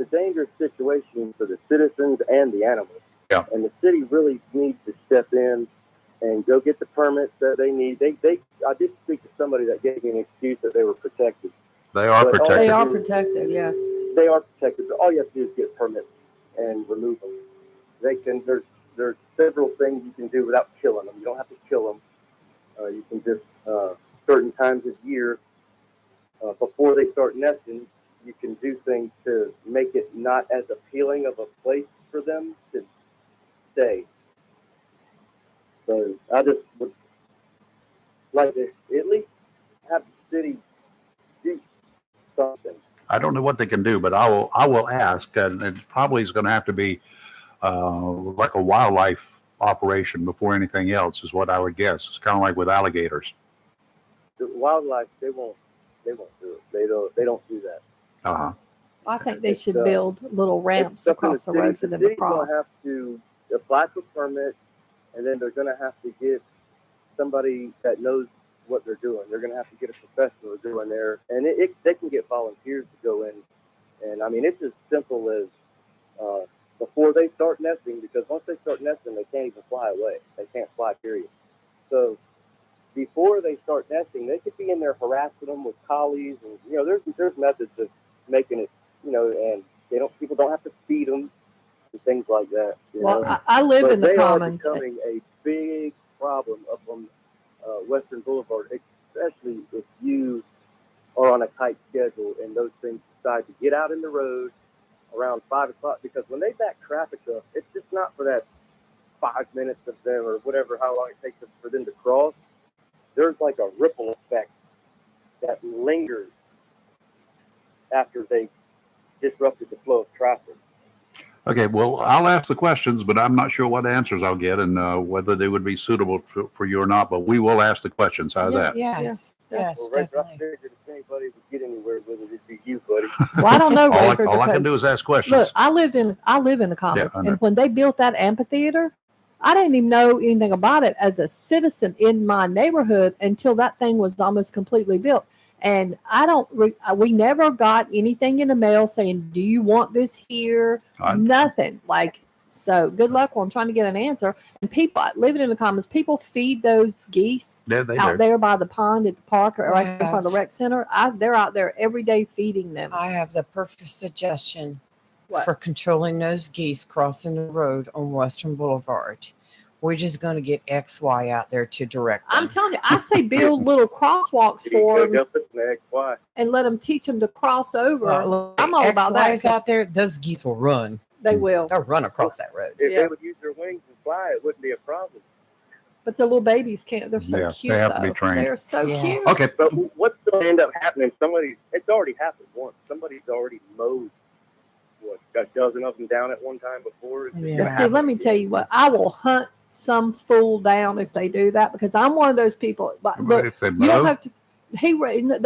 a dangerous situation for the citizens and the animals. Yeah. And the city really needs to step in and go get the permits that they need. I did speak to somebody that gave me an excuse that they were protected. They are But all protected. They are protected, yeah. They are protected. But all you have to do is get permits and remove them. There's several things you can do without killing them. You don't have to kill them. You can just certain times of year before they start nesting, you can do things to make it not as appealing of a place for them to stay. So I just would like to at least have the city do something. I don't know what they can do, but I will ask, and it probably is going to have to be like a wildlife operation before anything else, is what I would guess. It's kind of like with alligators. The wildlife, they won't do it. They don't do that. I think they should It's, build little ramps It's up in across the road for them to city's cross. gonna have to apply for permit, and then they're going to have to get somebody that knows what they're doing. They're going to have to get a professional to go in there, and they can get volunteers to go in. And I mean, it's as simple as before they start nesting, because once they start nesting, they can't even fly away. They can't fly, period. So before they start nesting, they could be in there harassing them with collies, and there's methods of making it, and people don't have to feed them and things like that. Well, I live But in the they Commons. are becoming a big problem up on Western Boulevard, especially if you are on a tight schedule and those things decide to get out in the road around 5 o'clock, because when they back traffic up, it's just not for that 5 minutes of them or whatever, how long it takes for them to cross. There's like a ripple effect that lingers after they disrupted the flow of traffic. Okay, well, I'll ask the questions, but I'm not sure what answers I'll get and whether they would be suitable for you or not, but we will ask the questions. How's that? Yes, yes, Well, Rachel, I definitely. figured if anybody would get anywhere with it, it'd be you, buddy. Well, I don't know, All I- Rayford, all I can because- do is ask questions. Look, I live in the Commons, I know. and when they built that amphitheater, I didn't even know anything about it as a citizen in my neighborhood until that thing was almost completely built. And we never got anything in the mail saying, "Do you want this here?" Nothing. Like, so good luck while I'm trying to get an answer. And people living in the Commons, people feed those geese Yeah, they out do. there by the pond at the park or right in I front of the rec center. They're out there every day feeding them. I have the perfect suggestion What? for controlling those geese crossing the road on Western Boulevard. We're just going to get XY out there to direct them. I'm telling you, I say build little crosswalks for them Why? and let them teach them to cross over. Well, I'm all about that. XY's out there, those geese will run. They will. They'll run across that road. If Yeah. they would use their wings and fly, it wouldn't be a problem. But the little babies can't. They're so Yeah, cute. they have to be though. trained. They're so Yes. cute. Okay. But what's going to end up happening? It's already happened once. Somebody's already mowed, a dozen of them down at one time before. Yeah. But see, let me tell you what. I will hunt some fool down if they do that because I'm one of those people. But look, If they you don't mow? have to. They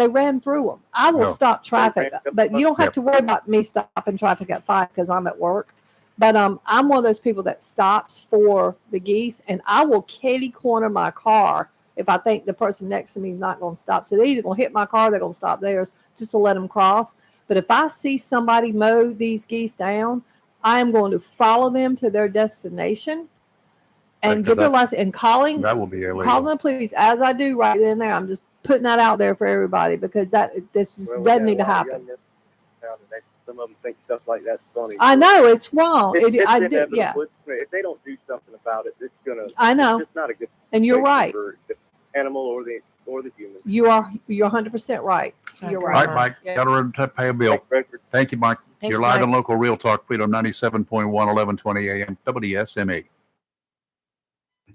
ran through them. I will No. stop traffic, but you don't have to worry about me stopping traffic at 5 because I'm at work. But I'm one of those people that stops for the geese, and I will kitty corner my car if I think the person next to me is not going to stop. So they're either going to hit my car, or they're going to stop theirs just to let them cross. But if I see somebody mow these geese down, I am going to follow them to their destination and Back to give their that. license and calling That will be illegal. calling the police as I do right then and there. I'm just putting that out there for everybody because this just doesn't need to happen. Some of them think stuff like that's funny. I know it's wrong. It's I do, inevitable. yeah. If they don't do something about it, it's gonna. I know. It's just not a good. And you're situation right. For the animal or the human. You're 100% right. You're All right. right, Mike. Yeah. Got to run to pay a bill. Thank you, Mike. Thanks, You're live Mike. on local Real Talk Freedom 97.1, 1120 AM, WSME.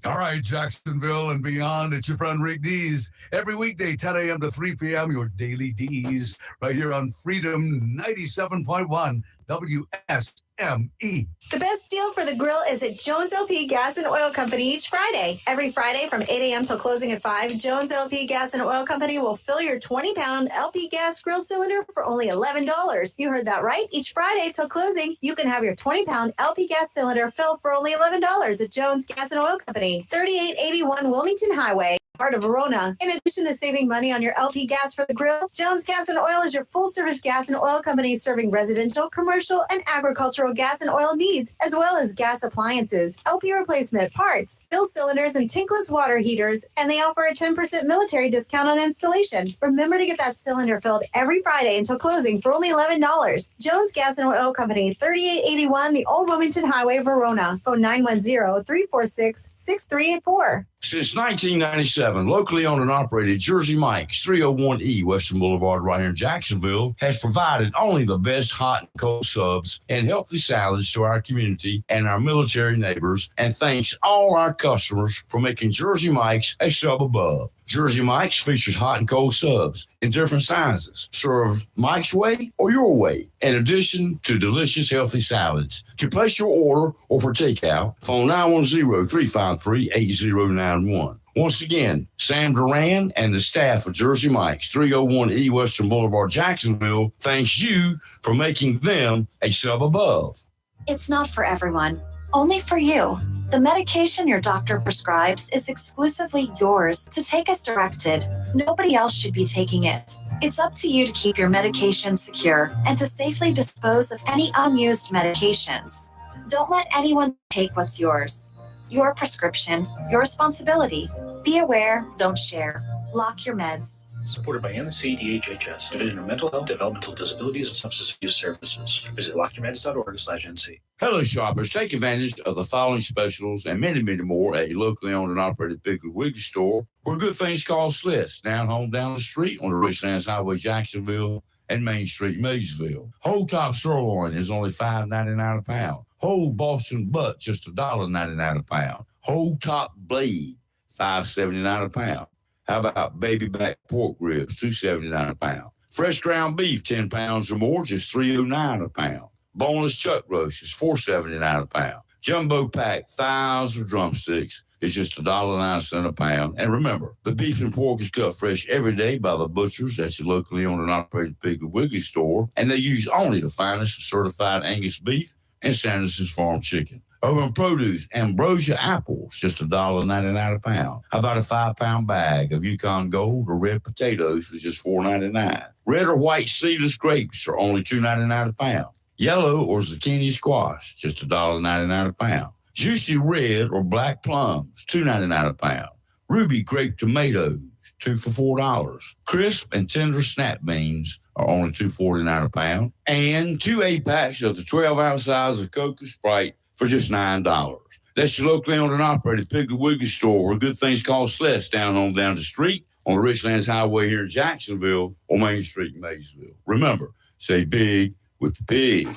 All right, Jacksonville and beyond, it's your friend Rick Dees. Every weekday, 10 a.m. to 3 p.m., your daily Dees, right here on Freedom 97.1 WSME. The best deal for the grill is at Jones LP Gas and Oil Company each Friday. Every Friday from 8 a.m. till closing at 5, Jones LP Gas and Oil Company will fill your 20-pound LP gas grill cylinder for only $11. You heard that right. Each Friday till closing, you can have your 20-pound LP gas cylinder filled for only $11 at Jones Gas and Oil Company, 3881 Wilmington Highway, part of Verona. In addition to saving money on your LP gas for the grill, Jones Gas and Oil is your full-service gas and oil company serving residential, commercial, and agricultural gas and oil needs, as well as gas appliances, LP replacement, parts, fill cylinders, and tankless water heaters, and they offer a 10% military discount on installation. Remember to get that cylinder filled every Friday until closing for only $11. Jones Gas and Oil Company, 3881 the Old Wilmington Highway, Verona. Phone 910-346-6384. Since 1997, locally owned and operated Jersey Mike's 301E Western Boulevard right here in Jacksonville has provided only the best hot and cold subs and healthy salads to our community and our military neighbors, and thanks all our customers for making Jersey Mike's a sub above. Jersey Mike's features hot and cold subs in different sizes, served Mike's way or your way, in addition to delicious, healthy salads. To place your order or for takeout, phone 910-353-8091. Once again, Sam Duran and the staff of Jersey Mike's 301E Western Boulevard, Jacksonville, thanks you for making them a sub above. It's not for everyone, only for you. The medication your doctor prescribes is exclusively yours to take as directed. Nobody else should be taking it. It's up to you to keep your medication secure and to safely dispose of any unused medications. Don't let anyone take what's yours. Your prescription, your responsibility. Be aware, don't share. Lock your meds. Supported by NC DHHS, Division of Mental Health, Developmental Disabilities, and Substance Abuse Services. Visit lockyourmeds.org/NC. Hello, shoppers. Take advantage of the following specials and many, many more at your locally owned and operated Piggly Wiggly store, where good things call Slits, down home down the street on the Richlands Highway, Jacksonville, and Main Street, Maysville. Whole top sirloin is only $5.99 a pound. Whole Boston butt, just $1.99 a pound. Whole top blade, $5.79 a pound. How about baby back pork ribs, $2.79 a pound. Fresh ground beef, 10 pounds or more, just $3.09 a pound. Boneless chuck roast is $4.79 a pound. Jumbo pack thighs or drumsticks is just $1.09 a pound. And remember, the beef and pork is cut fresh every day by the butchers at your locally owned and operated Piggly Wiggly store, and they use only the finest certified Angus beef and Sanderson's Farm chicken. Over in produce, Ambrosia apples, just $1.99 a pound. How about a 5-pound bag of Yukon Gold or red potatoes for just $4.99? Red or white seedless grapes are only $2.99 a pound. Yellow or zucchini squash, just $1.99 a pound. Juicy red or black plums, $2.99 a pound. Ruby grape tomatoes, 2 for $4. Crisp and tender snap beans are only $2.49 a pound. And 2 8-packs of the 12-ounce size of Coke or Sprite for just $9. That's your locally owned and operated Piggly Wiggly store where good things cost less down the street on the Richlands Highway here in Jacksonville or Main Street in Maysville. Remember, say big with the pig.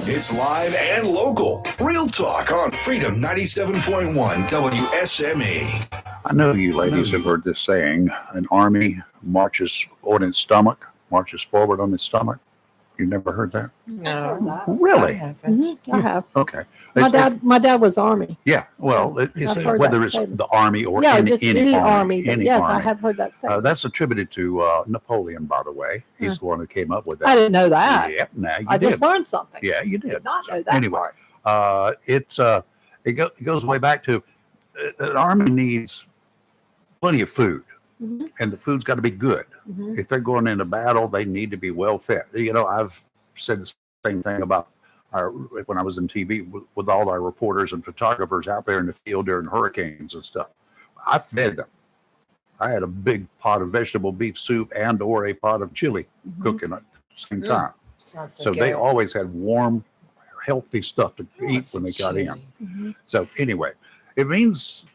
It's live and local. Real talk on Freedom 97.1 WSME. I know you ladies have heard this saying, an army marches on its stomach, marches forward on its stomach. You never heard that? No. Really? I haven't. I have. Okay. My dad was Army. Yeah. Well, it's I've heard whether that it's statement. the Army or Yeah, any, just any army. but Any yes, I army. have heard that statement. That's attributed to Napoleon, by the way. He's the one who came up with that. I didn't know that. Yep. Now you I did. just learned something. Yeah, you did. Did not know that Anyway, part. it goes way back to an army needs plenty of food, Mhm. and the food's got to be good. Mhm. If they're going into battle, they need to be well fed. You know, I've said the same thing about when I was in TV with all our reporters and photographers out there in the field during hurricanes and stuff. I fed them. I had a big pot of vegetable beef soup and or a pot of chili cooking at the same time. Sounds So so they good. always had warm, healthy stuff to eat when they got in. Mhm. So anyway, it means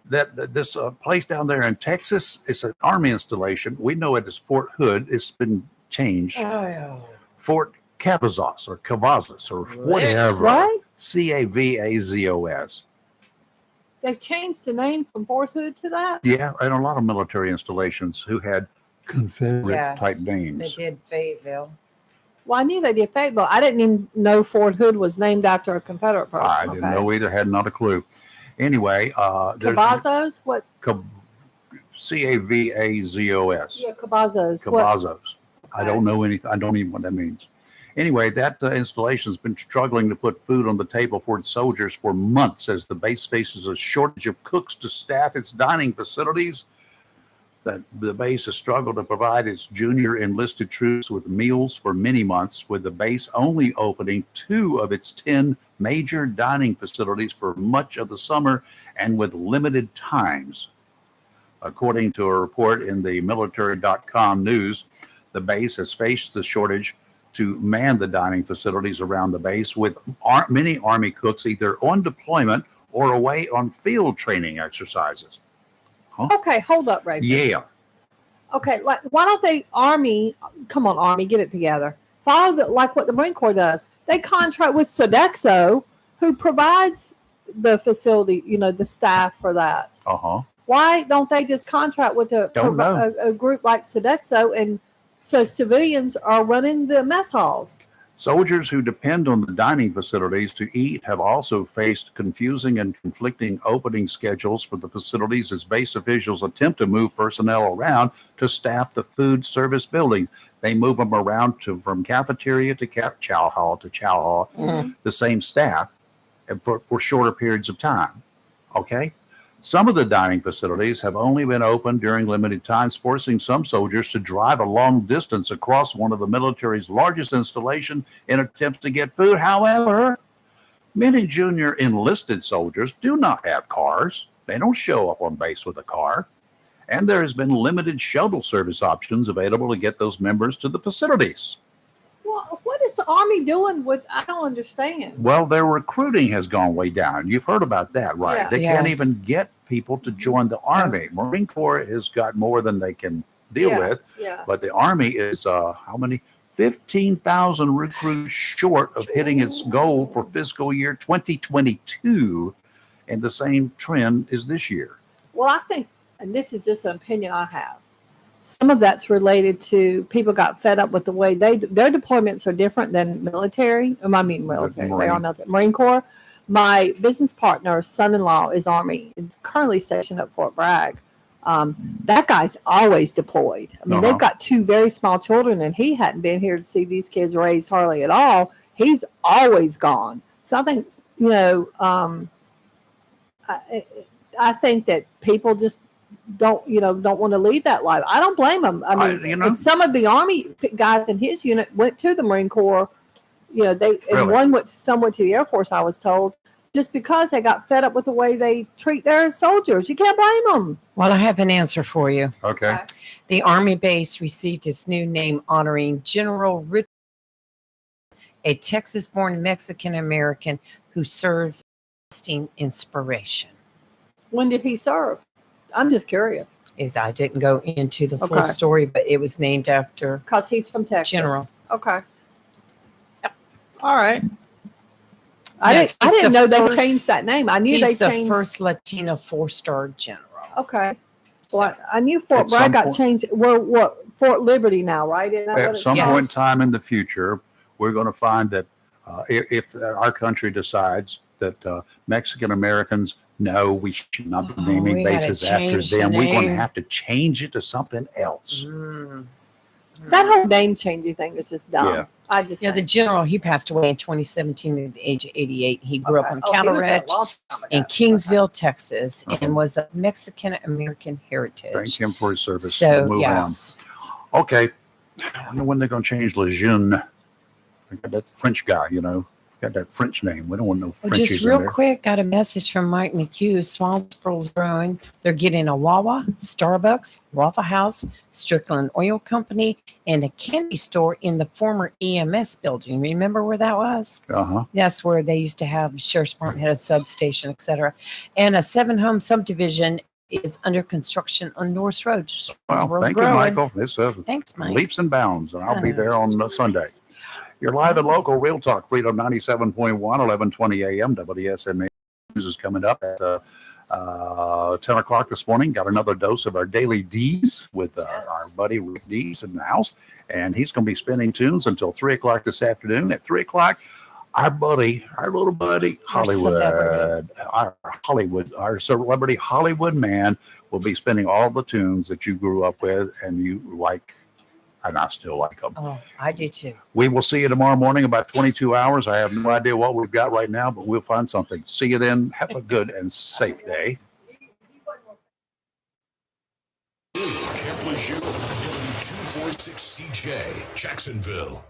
that this place down there in Texas, it's an army installation. We know it as Fort Hood. It's been changed. Fort Cavazos or Cavazos or whatever. What? Cavazos. They changed the name from Fort Hood to that? Yeah, and a lot of military installations who had Confederate Yes, type They names. did Fayetteville. Well, I knew they did Fayetteville. I didn't even know Fort Hood was named after a Confederate person. I didn't know either. Had not a clue. Anyway, there's Cavazos? What? Cavazos. Yeah, Cavazos. What? Cavazos. I don't know anything. I don't even know what that means. Anyway, that installation has been struggling to put food on the table for its soldiers for months as the base faces a shortage of cooks to staff its dining facilities. That the base has struggled to provide its junior enlisted troops with meals for many months, with the base only opening 2 of its 10 major dining facilities for much of the summer and with limited times. According to a report in the military.com news, the base has faced the shortage to man the dining facilities around the base, with many Army cooks either on deployment or away on field training exercises. Okay, hold up, Ray. Yeah. Okay, like why don't they come on, Army, get it together. Follow like what the Marine Corps does. They contract with Sodexo, who provides the facility, the staff for that. Uh-huh. Why don't they just contract with Don't know. a group like Sodexo, and so civilians are running the mess halls? Soldiers who depend on the dining facilities to eat have also faced confusing and conflicting opening schedules for the facilities as base officials attempt to move personnel around to staff the food service building. They move them around from cafeteria to chow hall to chow hall, the same staff, and for shorter periods of time. Okay? Some of the dining facilities have only been open during limited times, forcing some soldiers to drive a long distance across one of the military's largest installations in attempts to get food. However, many junior enlisted soldiers do not have cars. They don't show up on base with a car. And there has been limited shuttle service options available to get those members to the facilities. Well, what is the Army doing with? I don't understand. Well, their recruiting has gone way down. You've heard about that, right? Yeah. They can't Yes. even get people to join the Army. Marine Corps has got more than they can deal Yeah, with, yeah. but the Army is how many? 15,000 recruits short of hitting its goal for fiscal year 2022, and the same trend is this year. Well, I think, and this is just an opinion I have, some of that's related to people got fed up with the way their deployments are different than military. I mean military. They are military. Marine Corps. My business partner's son-in-law is Army. It's currently stationed at Fort Bragg. That guy's always deployed. I mean, they've got 2 very small children, and he hadn't been here to see these kids raised hardly at all. He's always gone. So I think, I think that people just don't want to lead that life. I don't blame them. I mean, and some of the Army guys in his unit went to the Marine Corps. And one went to the Air Force, I was told, just because they got fed up with the way they treat their soldiers. You can't blame them. Well, I have an answer for you. Okay. The Army base received its new name honoring General Richard, a Texas-born Mexican-American who serves as lasting inspiration. When did he serve? I'm just curious. I didn't go into the full story, but it was named after. Because he's from Texas. General. Okay. All right. I didn't know they changed that name. I knew they changed. He's the first Latino 4-star general. Okay. Well, I knew Fort Bragg got changed. We're Fort Liberty now, right? At some point in time in the future, we're going to find that if our country decides that Mexican Americans, no, we should not be naming bases after them. We're going to have to change it to something else. That whole name changing thing is just dumb. Yeah. I just the general, he passed away in 2017 at the age of 88. He grew up in Cattle Ridge in Kingsville, Texas, and was of Mexican American heritage. Thank him for his service. So, we'll move on. Okay. I wonder when they're going to change Lejeune. I got that French guy, got that French name. We don't want no Frenchies Just real in there. quick, got a message from Mike McHugh. Swansboro's growing. They're getting a Wawa, Starbucks, Waffle House, Strickland Oil Company, and a candy store in the former EMS building. Remember where that was? That's where they used to have Sheriff's Department, had a substation, etc. And a 7-home subdivision is under construction on North Road. Well, thank you, Michael. It's Thanks, Mike. leaps and bounds, and I'll be there on Sunday. You're live and local, Real Talk, Freedom 97.1, 1120 a.m. WSMA News is coming up at 10 o'clock this morning. Got another dose of our Daily D's with our buddy Rick Dees in the house, and he's going to be spinning tunes until 3 o'clock this afternoon. At 3 o'clock, our little buddy, our celebrity Hollywood man will be spinning all the tunes that you grew up with and you like. And I still like them. Oh, I do too. We will see you tomorrow morning about 22 hours. I have no idea what we've got right now, but we'll find something. See you then. Have a good and safe day. Camp Lejeune, W246CJ, Jacksonville.